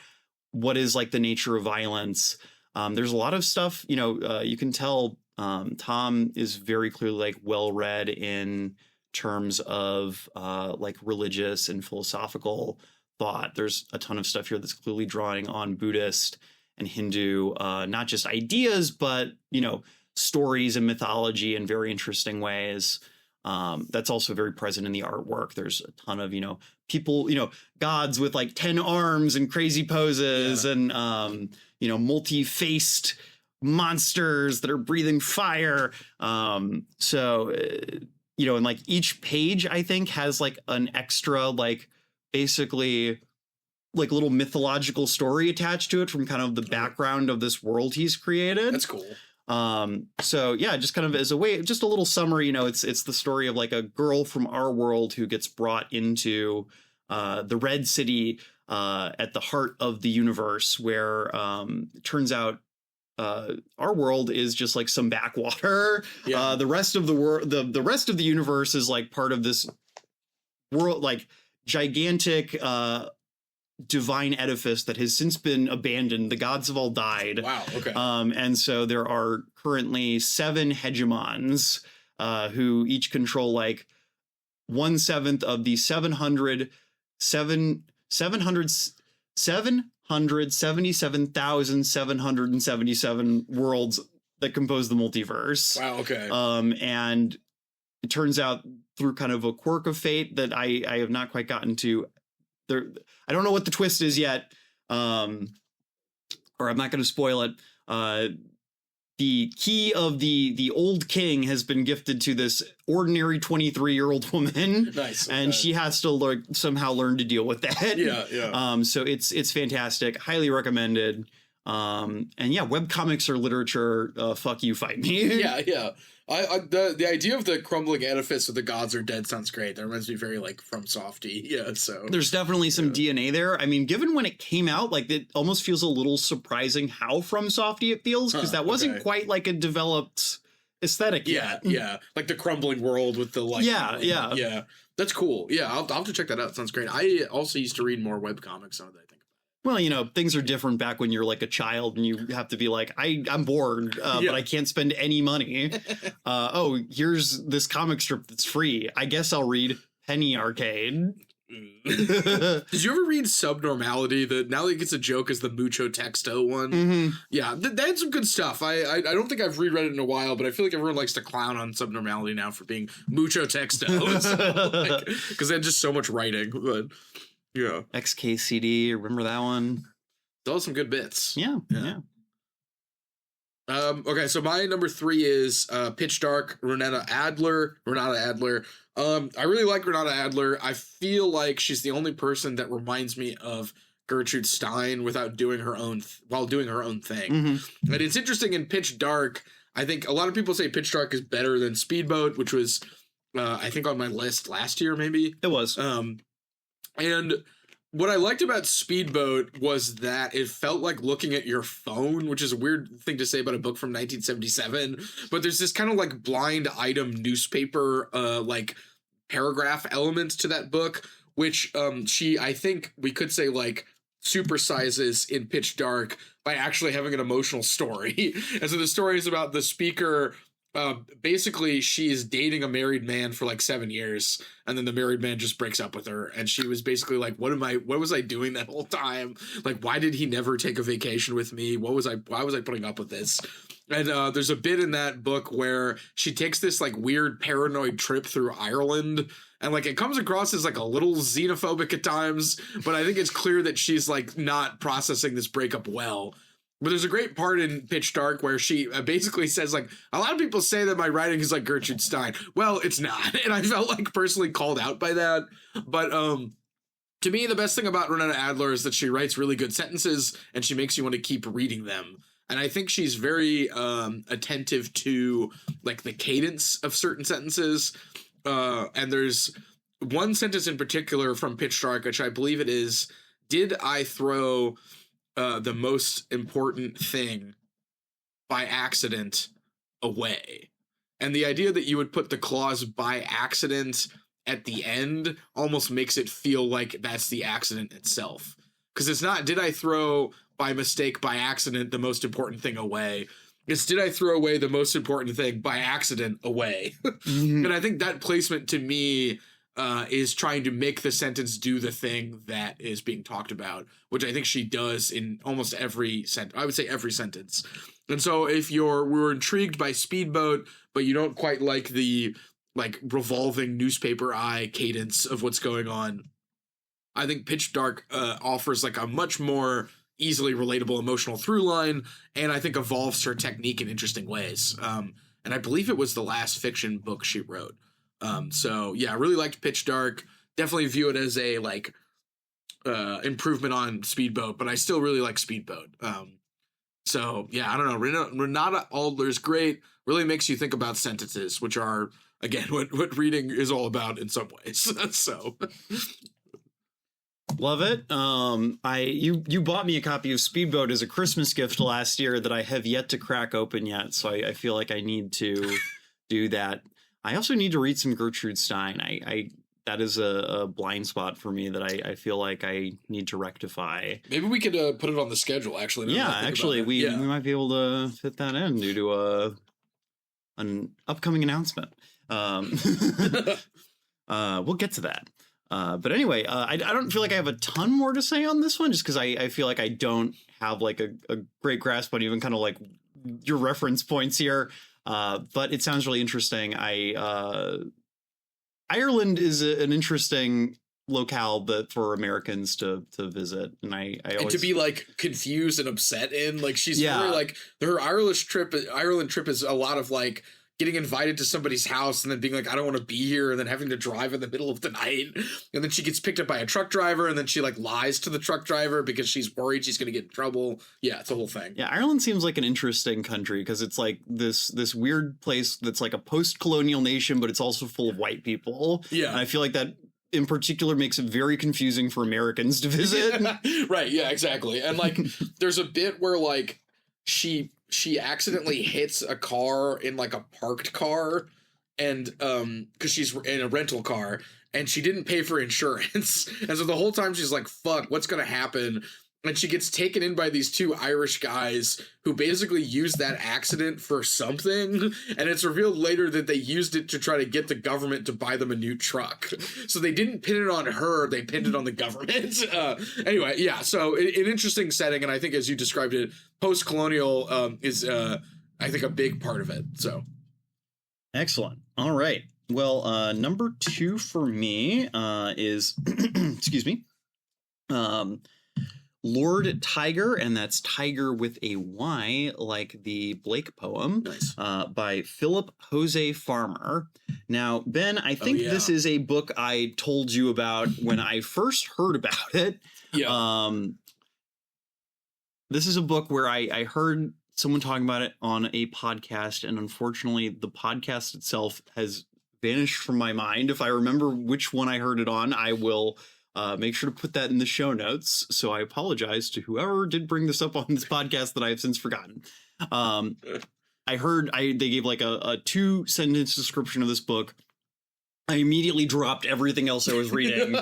What is like the nature of violence? There's a lot of stuff, you know, you can tell Tom is very clearly like well read in terms of like religious and philosophical thought. There's a ton of stuff here that's clearly drawing on Buddhist and Hindu, not just ideas, but, you know, stories and mythology in very interesting ways. That's also very present in the artwork. There's a ton of, you know, people, you know, gods with like 10 arms and crazy poses, and, you know, multi-faced monsters that are breathing fire. So, you know, and like each page, I think, has like an extra, like basically like little mythological story attached to it from kind of the background of this world he's created. That's cool. So yeah, just kind of as a way, just a little summary, you know, it's the story of like a girl from our world who gets brought into the Red City at the heart of the universe, where it turns out our world is just like some backwater. Yeah. The rest of the world, the rest of the universe is like part of this world, like gigantic divine edifice that has since been abandoned. The gods have all died. Wow. Okay. And so there are currently 7 hegemons who each control like 1/7 of the 777,777 worlds that compose the multiverse. Wow. Okay. And it turns out through kind of a quirk of fate that I have not quite gotten to there. I don't know what the twist is yet. Or I'm not going to spoil it. The key of the old king has been gifted to this ordinary 23-year-old woman. Nice. And she has to somehow learn to deal with that. Yeah. Yeah. So it's fantastic. Highly recommended. And yeah, webcomics are literature. Fuck you, fight me. Yeah. Yeah. The idea of the crumbling edifice with the gods are dead sounds great. That reminds me very like from Softy. Yeah. So there's definitely some DNA there. I mean, given when it came out, like it almost feels a little surprising how from Softy it feels, because that wasn't quite like a developed aesthetic yet. Yeah. Like the crumbling world with the like. Yeah. That's cool. Yeah. I'll have to check that out. Sounds great. I also used to read more webcomics now that I think. Well, you know, things are different back when you're like a child and you have to be like, I'm bored, but I can't spend any money. Oh, here's this comic strip that's free. I guess I'll read Penny Arcade. Did you ever read Subnormality? Now that it gets a joke as the Mucho Texto one. Mm-hmm. Yeah, they had some good stuff. I don't think I've reread it in a while, but I feel like everyone likes to clown on Subnormality now for being Mucho Texto. Because they had just so much writing. But yeah. XKCD, remember that one? Those some good bits. Yeah. Okay, so my number 3 is Pitch Dark, Renata Adler. I really like Renata Adler. I feel like she's the only person that reminds me of Gertrude Stein without doing her own while doing her own thing. Mm-hmm. And it's interesting in Pitch Dark. I think a lot of people say Pitch Dark is better than Speedboat, which was I think on my list last year, maybe. It was. And what I liked about Speedboat was that it felt like looking at your phone, which is a weird thing to say about a book from 1977. But there's this kind of like blind item newspaper, like paragraph element to that book, which I think we could say like supersizes in Pitch Dark by actually having an emotional story. And so the story is about the speaker. Basically she's dating a married man for like 7 years, and then the married man just breaks up with her, and she was basically like, what was I doing that whole time? Like, why did he never take a vacation with me? Why was I putting up with this? And there's a bit in that book where she takes this like weird paranoid trip through Ireland, and like it comes across as like a little xenophobic at times, but I think it's clear that she's like not processing this breakup well. But there's a great part in Pitch Dark where she basically says, like, a lot of people say that my writing is like Gertrude Stein. Well, it's not. And I felt like personally called out by that. But to me, the best thing about Renata Adler is that she writes really good sentences and she makes you want to keep reading them. And I think she's very attentive to like the cadence of certain sentences. And there's one sentence in particular from Pitch Dark, which I believe it is, did I throw the most important thing by accident away? And the idea that you would put the clause by accident at the end almost makes it feel like that's the accident itself. Because it's not, did I throw by mistake, by accident, the most important thing away? It's, did I throw away the most important thing by accident away? Mm-hmm. And I think that placement to me is trying to make the sentence do the thing that is being talked about, which I think she does in almost every sentence. I would say every sentence. And so if we were intrigued by Speedboat, but you don't quite like the like revolving newspaper eye cadence of what's going on, I think Pitch Dark offers like a much more easily relatable emotional through line, and I think evolves her technique in interesting ways. And I believe it was the last fiction book she wrote. So yeah, I really liked Pitch Dark. Definitely view it as a like improvement on Speedboat, but I still really like Speedboat. So yeah, I don't know. Renata Adler's great. Really makes you think about sentences, which are again what reading is all about in some ways. So love it. You bought me a copy of Speedboat as a Christmas gift last year that I have yet to crack open yet, so I feel like I need to do that. I also need to read some Gertrude Stein. I that is a blind spot for me that I feel like I need to rectify. Maybe we could put it on the schedule. Actually, yeah. Actually, we might be able to fit that in due to an upcoming announcement. We'll get to that. But anyway, I don't feel like I have a ton more to say on this one, just because I feel like I don't have like a great grasp on even kind of like your reference points here. But it sounds really interesting. Ireland is an interesting locale for Americans to visit, and I always, and to be like confused and upset in, like she's Yeah. really like her Ireland trip is a lot of like getting invited to somebody's house and then being like, I don't want to be here, and then having to drive in the middle of the night, and then she gets picked up by a truck driver, and then she like lies to the truck driver because she's worried she's gonna get in trouble. Yeah, it's a whole thing. Yeah, Ireland seems like an interesting country because it's like this weird place that's like a post-colonial nation, but it's also full of white people. Yeah. And I feel like that in particular makes it very confusing for Americans to visit. Right, yeah, exactly. And like there's a bit where like she accidentally hits a car in like a parked car, and because she's in a rental car and she didn't pay for insurance, and so the whole time she's like, fuck, what's gonna happen? And she gets taken in by these two Irish guys who basically used that accident for something. And it's revealed later that they used it to try to get the government to buy them a new truck. So they didn't pin it on her, they pinned it on the government. Anyway, yeah, so an interesting setting. And I think as you described it, post-colonial is, I think, a big part of it. So Excellent. All right. Well, number 2 for me is, excuse me. Lord Tiger, and that's Tiger with a Y, like the Blake poem, Nice. by Philip Jose Farmer. Now, Ben, I think this is a book I told you about when I first heard about it. Yeah. This is a book where I heard someone talking about it on a podcast, and unfortunately, the podcast itself has vanished from my mind. If I remember which one I heard it on, I will make sure to put that in the show notes. So I apologize to whoever did bring this up on this podcast that I have since forgotten. I heard they gave like a 2-sentence description of this book. I immediately dropped everything else I was reading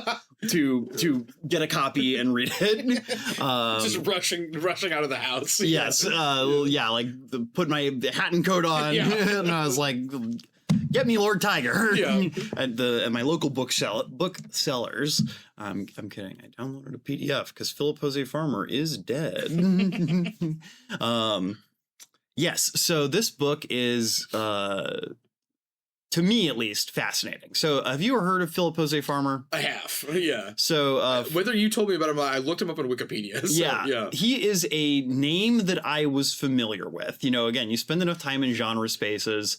to get a copy and read it. Just rushing out of the house. Yes. Like put my hat and coat on, and I was like, "Get me Lord Tiger!" Yeah. at my local booksellers. I'm kidding. I downloaded a PDF because Philip Jose Farmer is dead. Yes. So this book is, to me at least, fascinating. So have you ever heard of Philip Jose Farmer? I have. Yeah. So whether you told me about him, I looked him up on Wikipedia. So, yeah. He is a name that I was familiar with. You know, again, you spend enough time in genre spaces,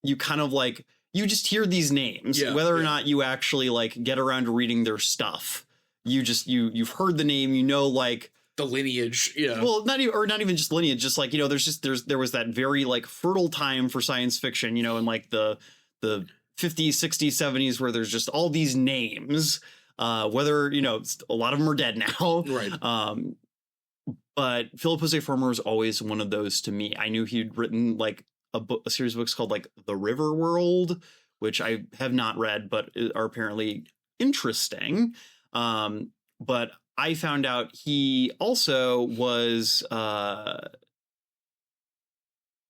you kind of like, you just hear these names, whether or not you actually like get around to reading their stuff. You've heard the name, you know, like the lineage. Yeah. Well, not even just lineage, just like, you know, there was that very like fertile time for science fiction, you know, in like the 50s, 60s, 70s, where there's just all these names, whether, you know, a lot of them are dead now. Right. But Philip Jose Farmer was always one of those to me. I knew he'd written like a series of books called like The River World, which I have not read, but are apparently interesting. But I found out he also was kind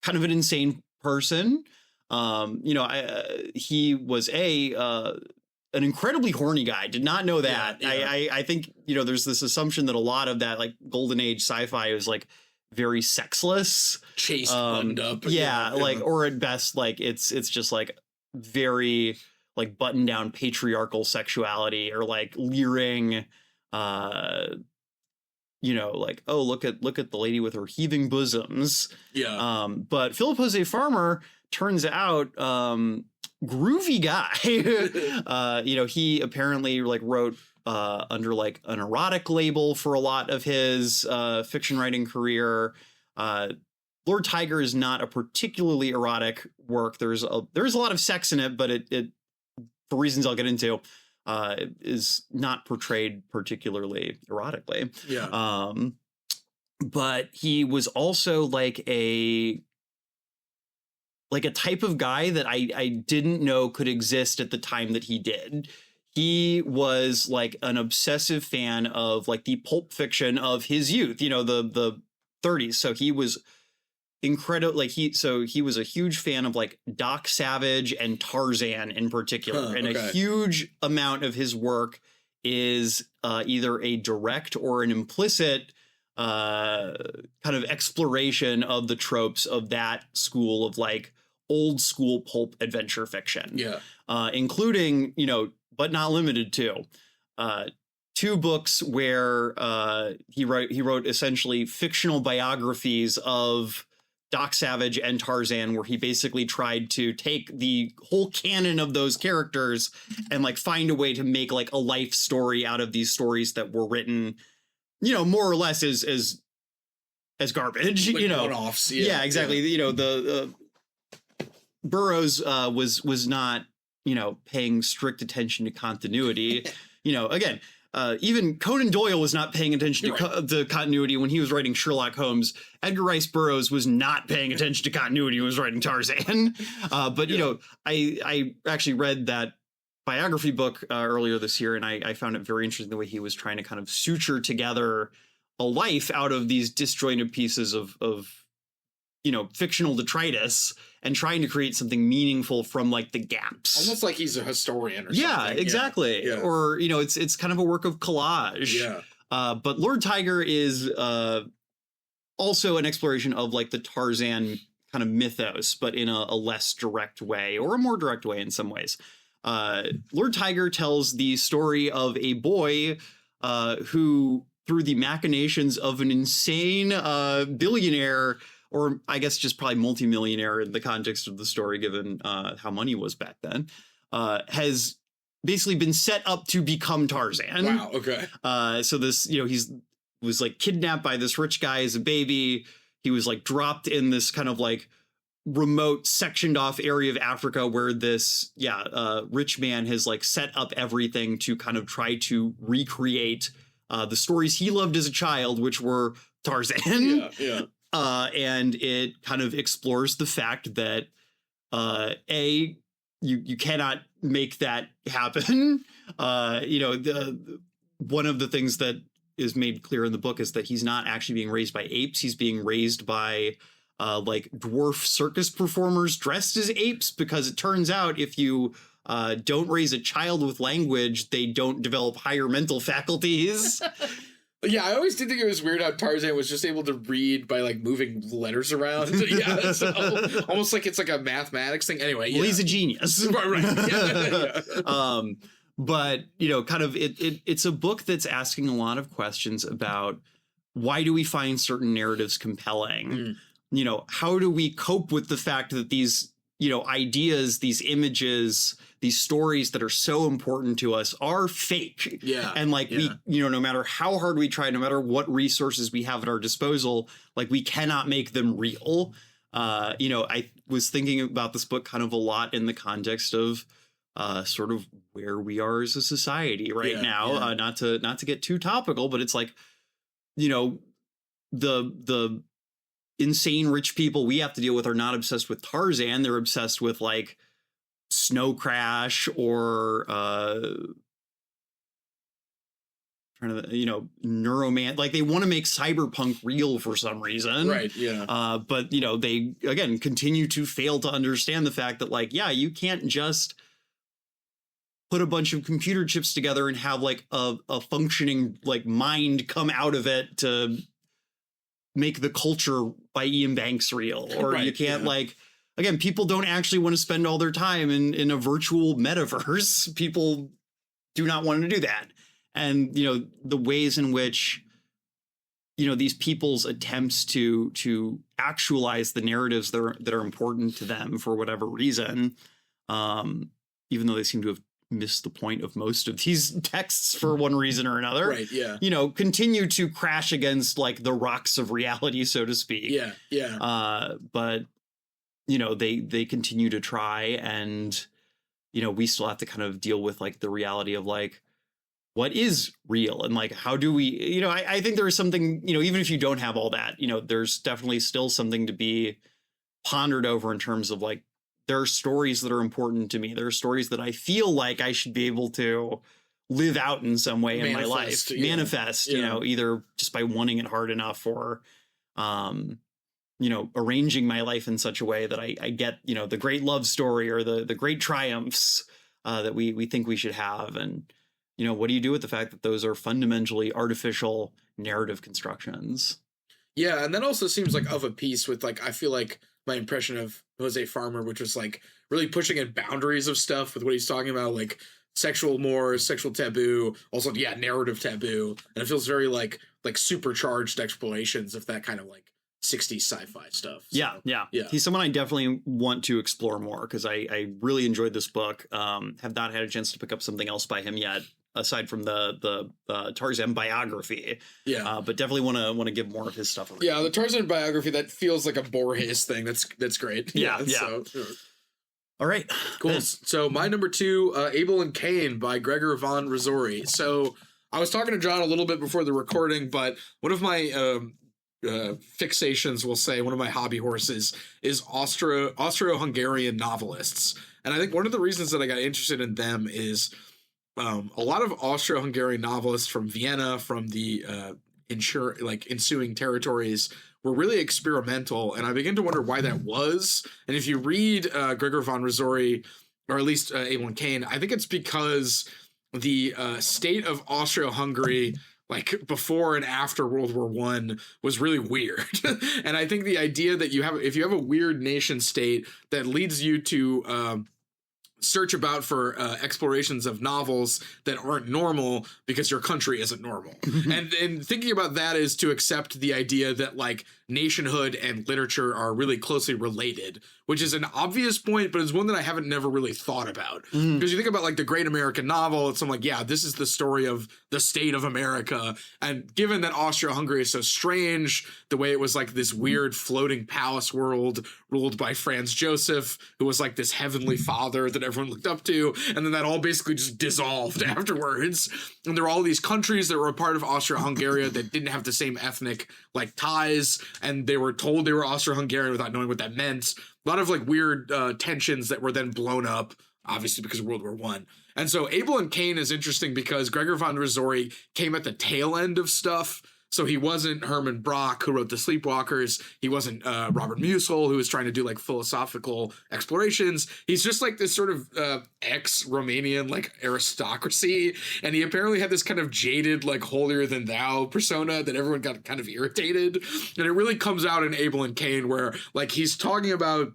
of an insane person. You know, he was an incredibly horny guy. Did not know that. Yeah. I think, you know, there's this assumption that a lot of that like golden age sci-fi is like very sexless, chaste, buttoned up. Yeah, like, or at best, like it's just like very like buttoned down patriarchal sexuality, or like leering, you know, like, oh, look at the lady with her heaving bosoms. Yeah. But Philip Jose Farmer turns out groovy guy. You know, he apparently like wrote under like an erotic label for a lot of his fiction writing career. Lord Tiger is not a particularly erotic work. There's a lot of sex in it, but it for reasons I'll get into, is not portrayed particularly erotically. Yeah. But he was also like a type of guy that I didn't know could exist at the time that he did. He was like an obsessive fan of like the pulp fiction of his youth, you know, the 30s. So he was incredible. Like he was a huge fan of like Doc Savage and Tarzan in particular. And a huge amount of his work is either a direct or an implicit kind of exploration of the tropes of that school of like old school pulp adventure fiction. Yeah. Including, you know, but not limited to 2 books where he wrote essentially fictional biographies of Doc Savage and Tarzan, where he basically tried to take the whole canon of those characters and like find a way to make like a life story out of these stories that were written, you know, more or less as garbage, like, you know. One-offs. Yeah, exactly. Yeah. You know, the Burroughs was not, you know, paying strict attention to continuity. You know, again, even Conan Doyle was not paying attention to continuity when he was writing Sherlock Holmes. Edgar Rice Burroughs was not paying attention to continuity when he was writing Tarzan. But, you know, I actually read that biography book earlier this year, and I found it very interesting the way he was trying to kind of suture together a life out of these disjointed pieces of you know, fictional detritus, and trying to create something meaningful from like the gaps. Almost like he's a historian or something. Yeah, exactly. Yeah. Or, you know, it's kind of a work of collage. Yeah. But Lord Tiger is also an exploration of like the Tarzan kind of mythos, but in a less direct way, or a more direct way in some ways. Lord Tiger tells the story of a boy who through the machinations of an insane billionaire, or I guess just probably multimillionaire in the context of the story, given how money was back then, has basically been set up to become Tarzan. Wow. Okay. So this, was like kidnapped by this rich guy as a baby. He was like dropped in this kind of like remote sectioned off area of Africa where this rich man has like set up everything to kind of try to recreate the stories he loved as a child, which were Tarzan. Yeah. And it kind of explores the fact that you cannot make that happen. One of the things that is made clear in the book is that he's not actually being raised by apes. He's being raised by like dwarf circus performers dressed as apes, because it turns out if you don't raise a child with language, they don't develop higher mental faculties. Yeah, I always did think it was weird how Tarzan was just able to read by like moving letters around. Yeah, so almost like it's like a mathematics thing. Anyway, well, he's a genius. Right. Yeah. But kind of it's a book that's asking a lot of questions about why do we find certain narratives compelling? How do we cope with the fact that these ideas, these images, these stories that are so important to us are fake. Yeah. And like we, no matter how hard we try, no matter what resources we have at our disposal, like we cannot make them real. I was thinking about this book kind of a lot in the context of sort of where we are as a society right now. Yeah. Not to get too topical, but it's like, the insane rich people we have to deal with are not obsessed with Tarzan. They're obsessed with like Snow Crash or Neuroman. Like they want to make cyberpunk real for some reason, right? Yeah. But they again continue to fail to understand the fact that like, yeah, you can't just put a bunch of computer chips together and have like a functioning like mind come out of it to make The Culture by Ian Banks real. Or you can't like, again, people don't actually want to spend all their time in a virtual metaverse. People do not want to do that. And, the ways in which, these people's attempts to actualize the narratives that are important to them for whatever reason, even though they seem to have missed the point of most of these texts for one reason or another, right? Yeah. Continue to crash against like the rocks of reality, so to speak. Yeah. Yeah. But they continue to try, and we still have to kind of deal with like the reality of like what is real and like how do we I think there is something even if you don't have all that, there's definitely still something to be pondered over in terms of like there are stories that are important to me. There are stories that I feel like I should be able to live out in some way in my life, manifest, either just by wanting it hard enough or arranging my life in such a way that I get, the great love story or the great triumphs that we think we should have. And, what do you do with the fact that those are fundamentally artificial narrative constructions? Yeah. And that also seems like of a piece with like, I feel like my impression of Jose Farmer, which was like really pushing in boundaries of stuff with what he's talking about, like sexual mores, sexual taboo, also, narrative taboo. And it feels very like supercharged explorations of that kind of like 60s sci-fi stuff. So, yeah. He's someone I definitely want to explore more because I really enjoyed this book. Have not had a chance to pick up something else by him yet, aside from the Tarzan biography. Yeah. But definitely want to give more of his stuff. Yeah, the Tarzan biography, that feels like a Borges thing. That's great. Yeah. So, all right. Cool. Ben. So my number 2, Abel and Cain by Gregor von Rosori. So I was talking to John a little bit before the recording, but one of my fixations, we'll say, one of my hobby horses is Austro-Hungarian novelists. And I think one of the reasons that I got interested in them is a lot of Austro-Hungarian novelists from Vienna, from the ensuing territories, were really experimental, and I begin to wonder why that was. And if you read Gregor von Rosori, or at least Abel and Cain, I think it's because the state of Austro-Hungary, like before and after World War I, was really weird. And I think the idea that if you have a weird nation state that leads you to search about for explorations of novels that aren't normal because your country isn't normal. And thinking about that is to accept the idea that like nationhood and literature are really closely related, which is an obvious point, but it's one that I haven't never really thought about. Because you think about like the Great American Novel, it's I'm like, yeah, this is the story of the state of America. And given that Austria-Hungary is so strange, the way it was like this weird floating palace world ruled by Franz Joseph, who was like this heavenly father that everyone looked up to, and then that all basically just dissolved afterwards. And there were all these countries that were a part of Austria-Hungary that didn't have the same ethnic like ties, and they were told they were Austro-Hungarian without knowing what that meant. A lot of like weird tensions that were then blown up, obviously because of World War I. And so Abel and Cain is interesting because Gregor von Rizzori came at the tail end of stuff. So he wasn't Herman Brock, who wrote The Sleepwalkers. He wasn't Robert Musil, who was trying to do like philosophical explorations. He's just like this sort of ex-Romanian like aristocracy. And he apparently had this kind of jaded, like holier than thou persona that everyone got kind of irritated. And it really comes out in Abel and Cain, where like he's talking about,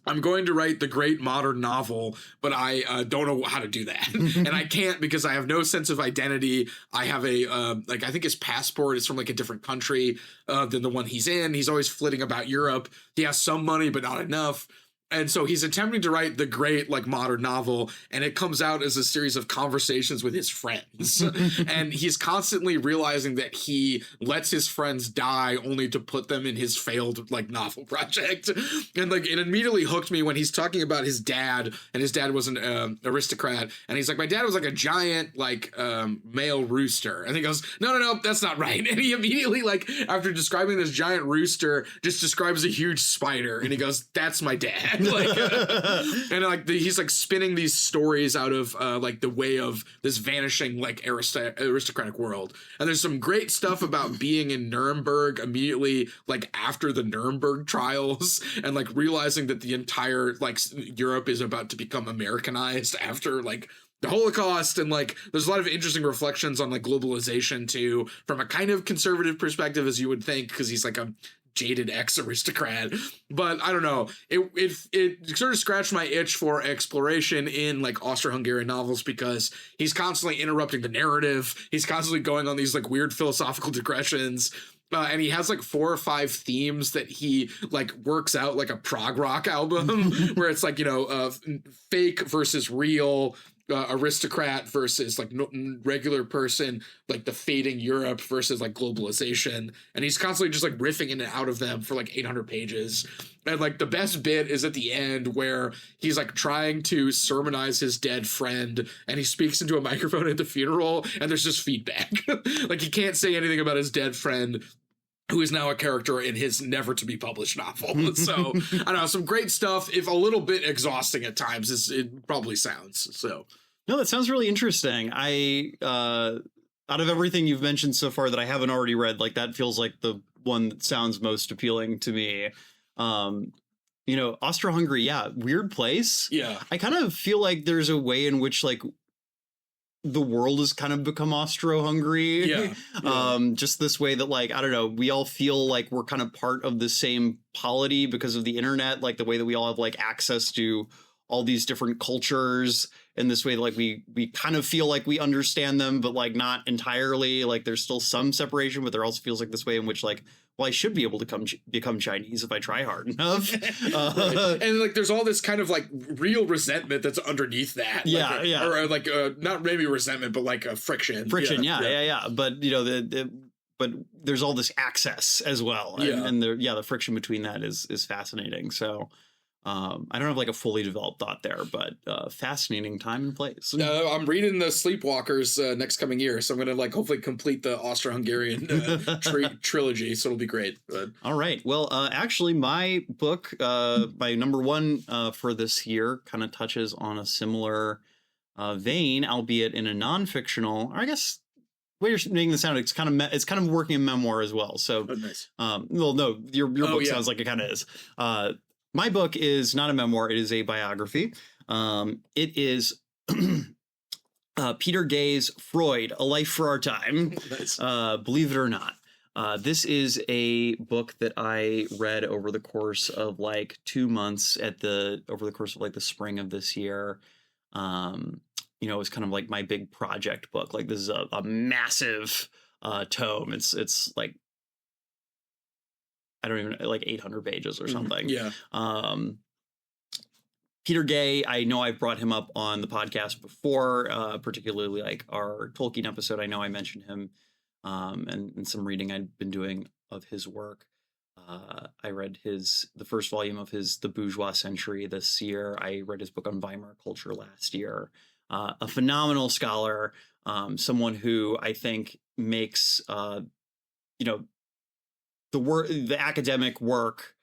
I'm going to write the great modern novel, but I don't know how to do that. And I can't because I have no sense of identity. I have a, like, I think his passport is from like a different country than the one he's in. He's always flitting about Europe. He has some money, but not enough. And so he's attempting to write the great like modern novel, and it comes out as a series of conversations with his friends. And he's constantly realizing that he lets his friends die only to put them in his failed like novel project. And like it immediately hooked me when he's talking about his dad, and his dad was an aristocrat, and he's like, my dad was like a giant like male rooster. And he goes, no, that's not right. And he immediately like after describing this giant rooster just describes a huge spider, and he goes, that's my dad. Like, and like he's like spinning these stories out of like the way of this vanishing like aristocratic world. And there's some great stuff about being in Nuremberg immediately like after the Nuremberg trials, and like realizing that the entire like Europe is about to become Americanized after like the Holocaust. And like there's a lot of interesting reflections on like globalization too, from a kind of conservative perspective, as you would think, because he's like a jaded ex-aristocrat. But I don't know, it sort of scratched my itch for exploration in like Austro-Hungarian novels, because he's constantly interrupting the narrative. He's constantly going on these like weird philosophical digressions. And he has like 4 or 5 themes that he like works out like a prog rock album where it's like, you know, fake versus real, aristocrat versus like regular person, like the fading Europe versus like globalization. And he's constantly just like riffing in and out of them for like 800 pages. And like the best bit is at the end where he's like trying to sermonize his dead friend, and he speaks into a microphone at the funeral, and there's just feedback. Like he can't say anything about his dead friend, who is now a character in his never to be published novel. So I don't know, some great stuff, if a little bit exhausting at times, as it probably sounds. So no, that sounds really interesting. I out of everything you've mentioned so far that I haven't already read, like that feels like the one that sounds most appealing to me. You know, Austro-Hungary, yeah, weird place. Yeah, I kind of feel like there's a way in which like the world has kind of become Austro-Hungary. Yeah. Just this way that like, I don't know, we all feel like we're kind of part of the same polity because of the internet, like the way that we all have like access to all these different cultures in this way that like we kind of feel like we understand them, but like not entirely. Like there's still some separation, but there also feels like this way in which like, well, I should be able to become Chinese if I try hard enough. Right. And like there's all this kind of like real resentment that's underneath that. Yeah, Or like not maybe resentment, but like a friction. Yeah. But you know but there's all this access as well, and the friction between that is fascinating. So I don't have like a fully developed thought there, but fascinating time and place. I'm reading the Sleepwalkers next coming year, so I'm gonna like hopefully complete the Austro-Hungarian trilogy. So it'll be great. But. All right. Well, actually, my book, my number one for this year, kind of touches on a similar vein, albeit in a non-fictional. Or I guess the way you're making this sound, it's kind of working in memoir as well. So, nice. Well, no, your book sounds like it kind of is. My book is not a memoir. It is a biography. It is Peter Gay's Freud, A Life for Our Time. Nice. Believe it or not. This is a book that I read over the course of like 2 months over the course of like the spring of this year. It was kind of like my big project book. Like, this is a massive tome. It's like, I don't even, like 800 pages or something. Yeah. Peter Gay, I know I've brought him up on the podcast before, particularly like our Tolkien episode. I know I mentioned him and some reading I'd been doing of his work. I read the first volume of The Bourgeois Century this year. I read his book on Weimar culture last year. A phenomenal scholar, someone who I think makes, the academic work,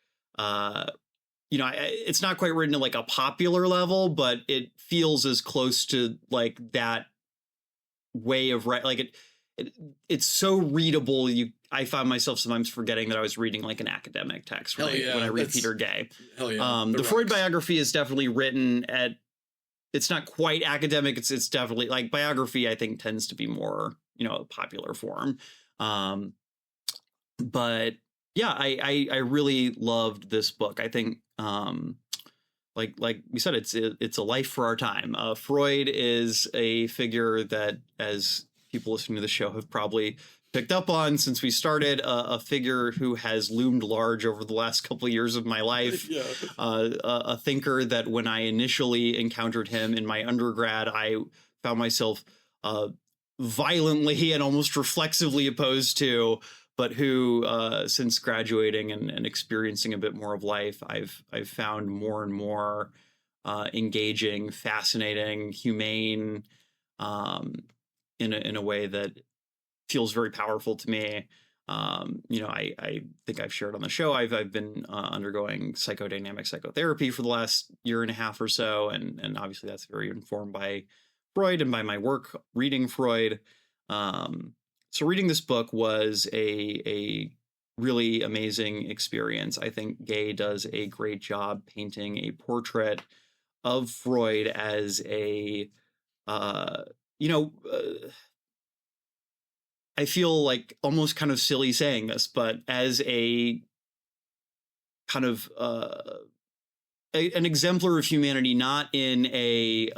it's not quite written at like a popular level, but it feels as close to like that way of writing. Like it's so readable. I found myself sometimes forgetting that I was reading like an academic text when I read Peter Gay. Hell yeah. The Freud biography is definitely written at, it's not quite academic. It's definitely like biography, I think, tends to be more, popular form. But yeah, I really loved this book. I think, like we said, it's a life for our time. Freud is a figure that, as people listening to the show have probably picked up on since we started, a figure who has loomed large over the last couple of years of my life. Yeah. A thinker that when I initially encountered him in my undergrad, I found myself violently and almost reflexively opposed to, but who, since graduating and experiencing a bit more of life, I've found more and more engaging, fascinating, humane, in a way that feels very powerful to me. I think I've shared on the show, I've been undergoing psychodynamic psychotherapy for the last year and a half or so, and obviously that's very informed by Freud and by my work reading Freud. So reading this book was a really amazing experience. I think Gay does a great job painting a portrait of Freud as I feel like almost kind of silly saying this, but as a kind of an exemplar of humanity, not in a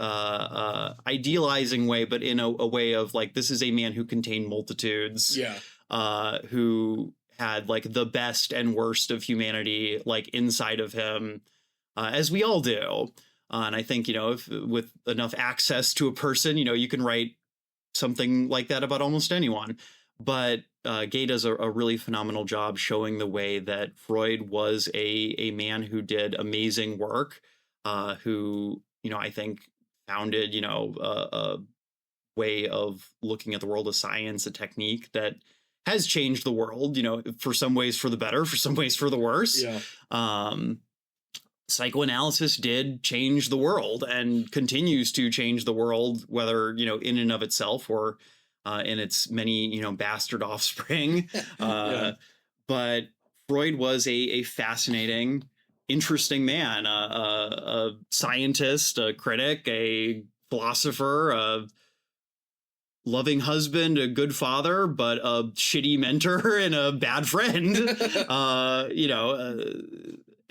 idealizing way, but in a way of like, this is a man who contained multitudes. Yeah. Who had like the best and worst of humanity like inside of him, as we all do. And I think, if with enough access to a person, you can write something like that about almost anyone. But Gay does a really phenomenal job showing the way that Freud was a man who did amazing work, who, I think founded, a way of looking at the world of science, a technique that has changed the world, for some ways for the better, for some ways for the worse. Yeah. Psychoanalysis did change the world and continues to change the world, whether, in and of itself or in its many, bastard offspring. Yeah. But Freud was a fascinating, interesting man, a scientist, a critic, a philosopher, a loving husband, a good father, but a shitty mentor and a bad friend.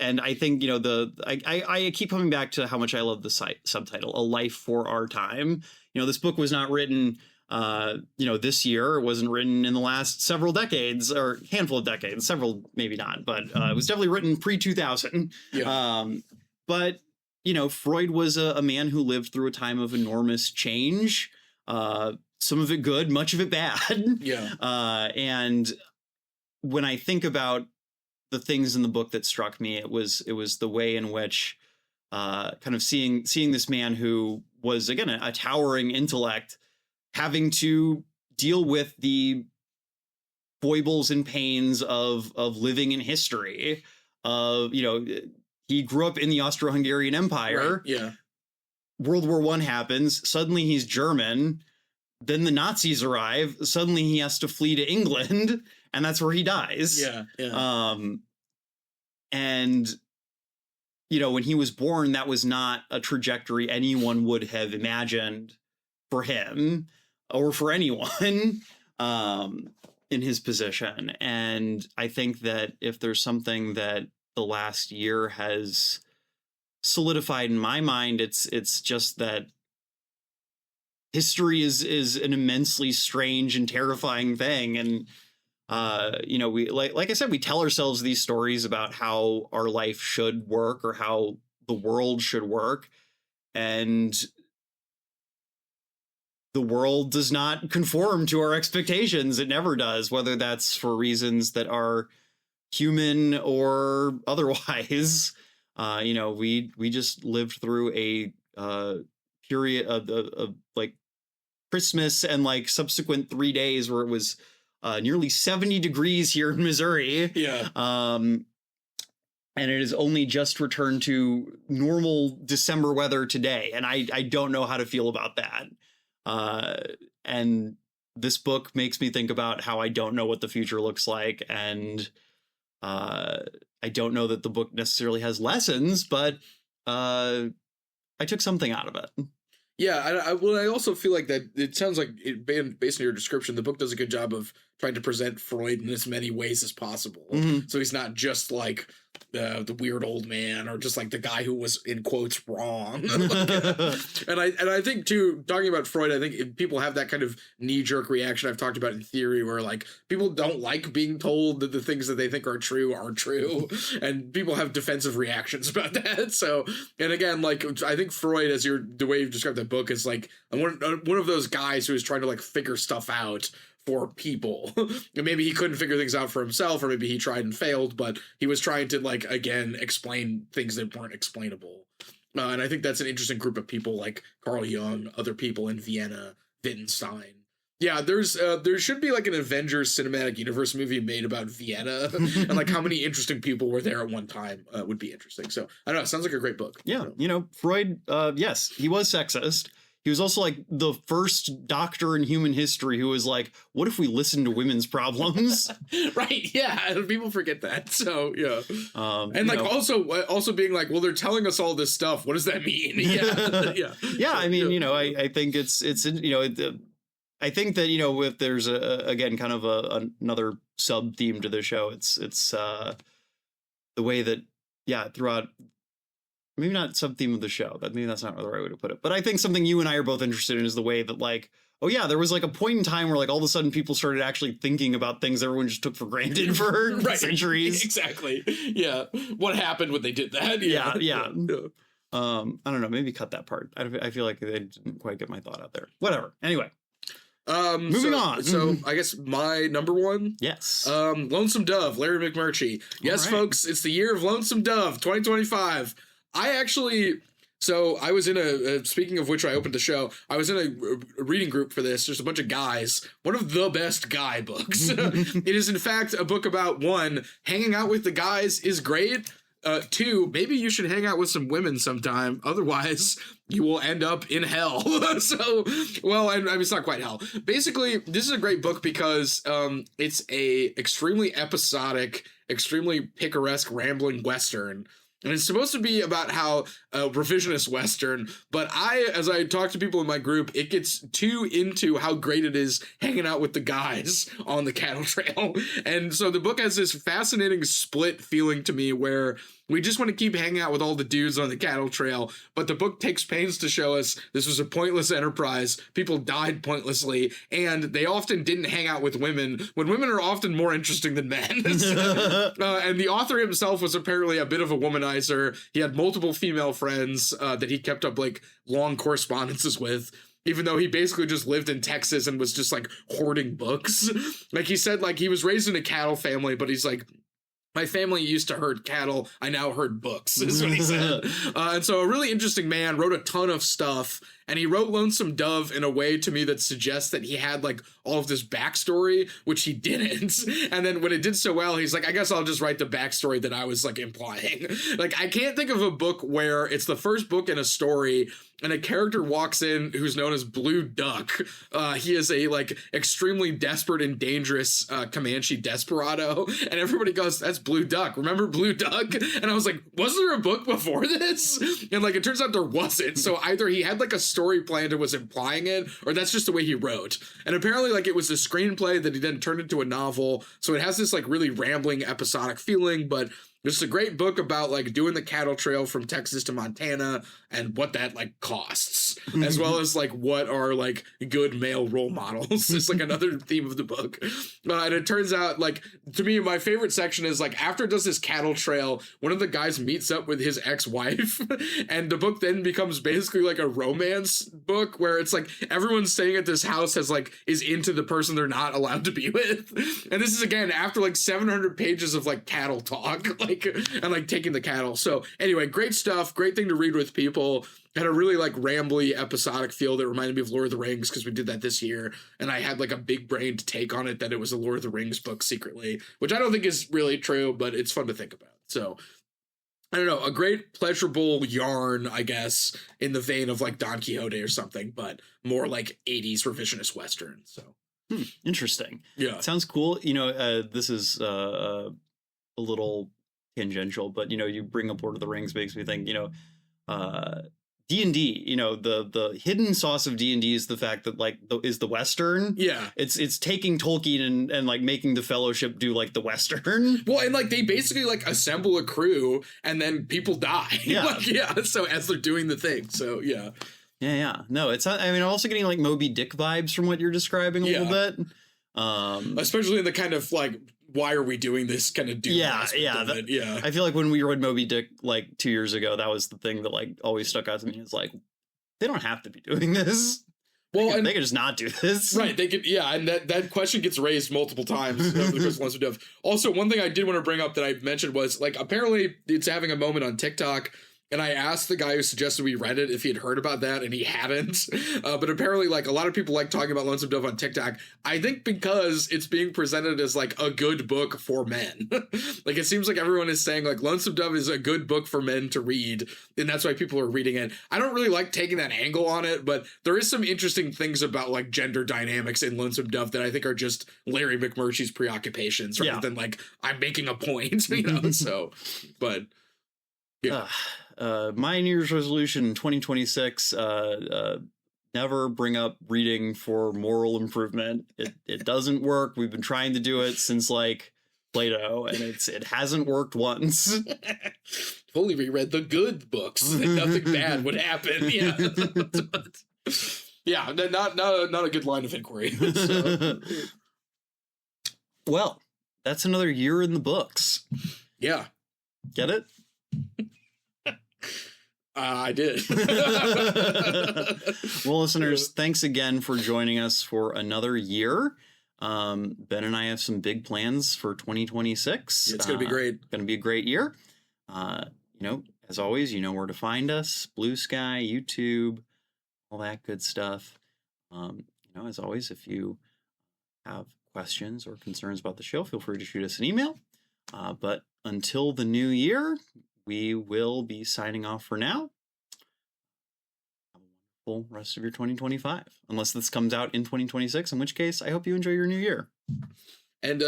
And I think, I keep coming back to how much I love the subtitle, A Life for Our Time. This book was not written, this year. It wasn't written in the last several decades or handful of decades, several, maybe not, but it was definitely written pre-2000. Yeah. But, Freud was a man who lived through a time of enormous change, some of it good, much of it bad. Yeah. And when I think about the things in the book that struck me, it was the way in which kind of seeing this man who was, again, a towering intellect, having to deal with the foibles and pains of living in history. He grew up in the Austro-Hungarian Empire. Right. Yeah. World War I happens. Suddenly he's German. Then the Nazis arrive. Suddenly he has to flee to England, and that's where he dies. Yeah. Yeah. And, when he was born, that was not a trajectory anyone would have imagined for him or for anyone in his position. And I think that if there's something that the last year has solidified in my mind, it's just that history is an immensely strange and terrifying thing. And, we, like I said, we tell ourselves these stories about how our life should work or how the world should work. And the world does not conform to our expectations. It never does, whether that's for reasons that are human or otherwise. We just lived through a period of like Christmas and like subsequent 3 days where it was nearly 70 degrees here in Missouri. Yeah. And it has only just returned to normal December weather today. And I don't know how to feel about that. And this book makes me think about how I don't know what the future looks like. And I don't know that the book necessarily has lessons, but I took something out of it. Yeah, I also feel like that it sounds like, based on your description, the book does a good job of trying to present Freud in as many ways as possible. Mm-hmm. So he's not just like the weird old man or just like the guy who was in quotes wrong. and I think too, talking about Freud, I think people have that kind of knee-jerk reaction I've talked about in theory where like people don't like being told that the things that they think are true, and people have defensive reactions about that. So, and again, like I think Freud, the way you've described that book, is like one of those guys who is trying to like figure stuff out for people. And maybe he couldn't figure things out for himself, or maybe he tried and failed, but he was trying to like, again, explain things that weren't explainable. And I think that's an interesting group of people, like Carl Jung, other people in Vienna, Wittgenstein. Yeah, there should be like an Avengers Cinematic Universe movie made about Vienna and like how many interesting people were there at one time would be interesting. So I don't know, it sounds like a great book. Yeah, Freud, yes, he was sexist. He was also like the first doctor in human history who was like, what if we listen to women's problems? Right. Yeah. And people forget that. So, yeah. And like also being like, well, they're telling us all this stuff. What does that mean? Yeah. Yeah. Yeah. I mean, I think it's I think that, if there's again, kind of another sub theme to the show, it's the way that, throughout, maybe not sub theme of the show. Maybe that's not the right way to put it. But I think something you and I are both interested in is the way that like, oh yeah, there was like a point in time where like all of a sudden people started actually thinking about things everyone just took for granted for right. centuries. Exactly. Yeah. What happened when they did that? Yeah. I don't know. Maybe cut that part. I feel like they didn't quite get my thought out there. Whatever. Anyway. Moving on. So I guess my number one. Yes. Lonesome Dove, Larry McMurtry. Yes, right. Folks, it's the year of Lonesome Dove, 2025. I was in speaking of which I opened the show, I was in a reading group for this. There's a bunch of guys. One of the best guy books. It is, in fact, a book about, one, hanging out with the guys is great. Two, maybe you should hang out with some women sometime. Otherwise, you will end up in hell. So, well, I mean, it's not quite hell. Basically, this is a great book because it's a extremely episodic, extremely picaresque, rambling Western. And it's supposed to be about how revisionist Western, but as I talk to people in my group, it gets too into how great it is hanging out with the guys on the cattle trail. And so the book has this fascinating split feeling to me where we just want to keep hanging out with all the dudes on the cattle trail, but the book takes pains to show us this was a pointless enterprise. People died pointlessly, and they often didn't hang out with women when women are often more interesting than men. And the author himself was apparently a bit of a womanizer. He had multiple female friends that he kept up like long correspondences with, even though he basically just lived in Texas and was just like hoarding books. Like he said, like he was raised in a cattle family, but he's like, my family used to herd cattle. I now herd books, is what he said. And so a really interesting man, wrote a ton of stuff. And he wrote Lonesome Dove in a way to me that suggests that he had like all of this backstory, which he didn't. And then when it did so well, he's like, I guess I'll just write the backstory that I was like implying. Like, I can't think of a book where it's the first book in a story and a character walks in who's known as Blue Duck. He is a like extremely desperate and dangerous Comanche desperado. And everybody goes, that's Blue Duck. Remember Blue Duck? And I was like, was there a book before this? And like, it turns out there wasn't. So either he had like a story planned and was implying it, or that's just the way he wrote. And apparently like it was a screenplay that he then turned into a novel. So it has this like really rambling episodic feeling, but It's a great book about like doing the cattle trail from Texas to Montana and what that like costs, as well as like what are like good male role models. It's like another theme of the book. And it turns out, like, to me, my favorite section is like after it does this cattle trail, one of the guys meets up with his ex-wife, and the book then becomes basically like a romance book where it's like everyone's staying at this house is into the person they're not allowed to be with. And this is again after like 700 pages of like cattle talk, and like taking the cattle. So anyway, great stuff, great thing to read with people. Had a really like rambly episodic feel that reminded me of Lord of the Rings because we did that this year, and I had like a big brained take on it that it was a Lord of the Rings book secretly, which I don't think is really true, but it's fun to think about. So I don't know, a great pleasurable yarn, I guess, in the vein of like Don Quixote or something, but more like 80s revisionist Western. So interesting. Yeah, sounds cool. This is a little tangential, but you bring up Lord of the Rings makes me think, D&D, the hidden sauce of D&D is the fact that like is the Western. Yeah. It's taking Tolkien and like making the Fellowship do like the Western. Well, and like they basically like assemble a crew and then people die. Yeah. So as they're doing the thing. So yeah. Yeah. No, it's not, I mean, I'm also getting like Moby Dick vibes from what you're describing a little bit. Especially in the kind of like, why are we doing this kind of yeah. I feel like when we read Moby Dick like 2 years ago, that was the thing that like always stuck out to me. It's like, they don't have to be doing this. Well, they could just not do this. Right. They could. Yeah. And that question gets raised multiple times over the course of Lens of Dove. Also, one thing I did want to bring up that I mentioned was like, apparently it's having a moment on TikTok. And I asked the guy who suggested we read it if he had heard about that, and he hadn't. But apparently, like, a lot of people like talking about Lonesome Dove on TikTok. I think because it's being presented as, like, a good book for men. Like, it seems like everyone is saying, like, Lonesome Dove is a good book for men to read, and that's why people are reading it. I don't really like taking that angle on it, but there is some interesting things about, like, gender dynamics in Lonesome Dove that I think are just Larry McMurtry's preoccupations, rather than, like, I'm making a point, so, but, yeah. My New Year's resolution in 2026, never bring up reading for moral improvement. It doesn't work. We've been trying to do it since like Plato, and it hasn't worked once. If only we read the good books, then nothing bad would happen. Yeah. Yeah, not a good line of inquiry. So. Well, that's another year in the books. Yeah. Get it? I did. Well, listeners, thanks again for joining us for another year. Ben and I have some big plans for 2026. It's going to be great. Going to be a great year. As always, you know where to find us. Blue Sky, YouTube, all that good stuff. As always, if you have questions or concerns about the show, feel free to shoot us an email. But until the new year, we will be signing off for now. Have a wonderful rest of your 2025. Unless this comes out in 2026, in which case I hope you enjoy your new year. And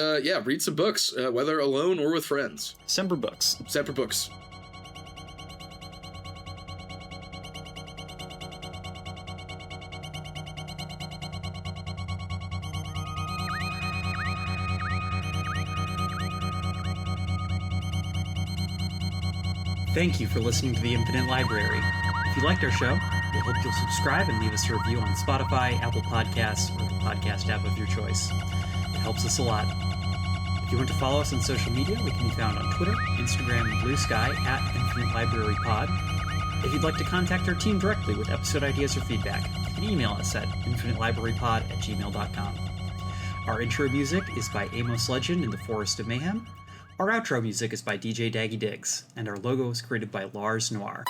read some books, whether alone or with friends. Semper Books. Semper Books. Thank you for listening to The Infinite Library. If you liked our show, we hope you'll subscribe and leave us a review on Spotify, Apple Podcasts, or the podcast app of your choice. It helps us a lot. If you want to follow us on social media, we can be found on Twitter, Instagram, and Blue Sky at Infinite Library Pod. If you'd like to contact our team directly with episode ideas or feedback, you can email us at infinitelibrarypod@gmail.com. Our intro music is by Amos Legend in the Forest of Mayhem. Our outro music is by DJ Daggy Diggs, and our logo was created by Lars Noir.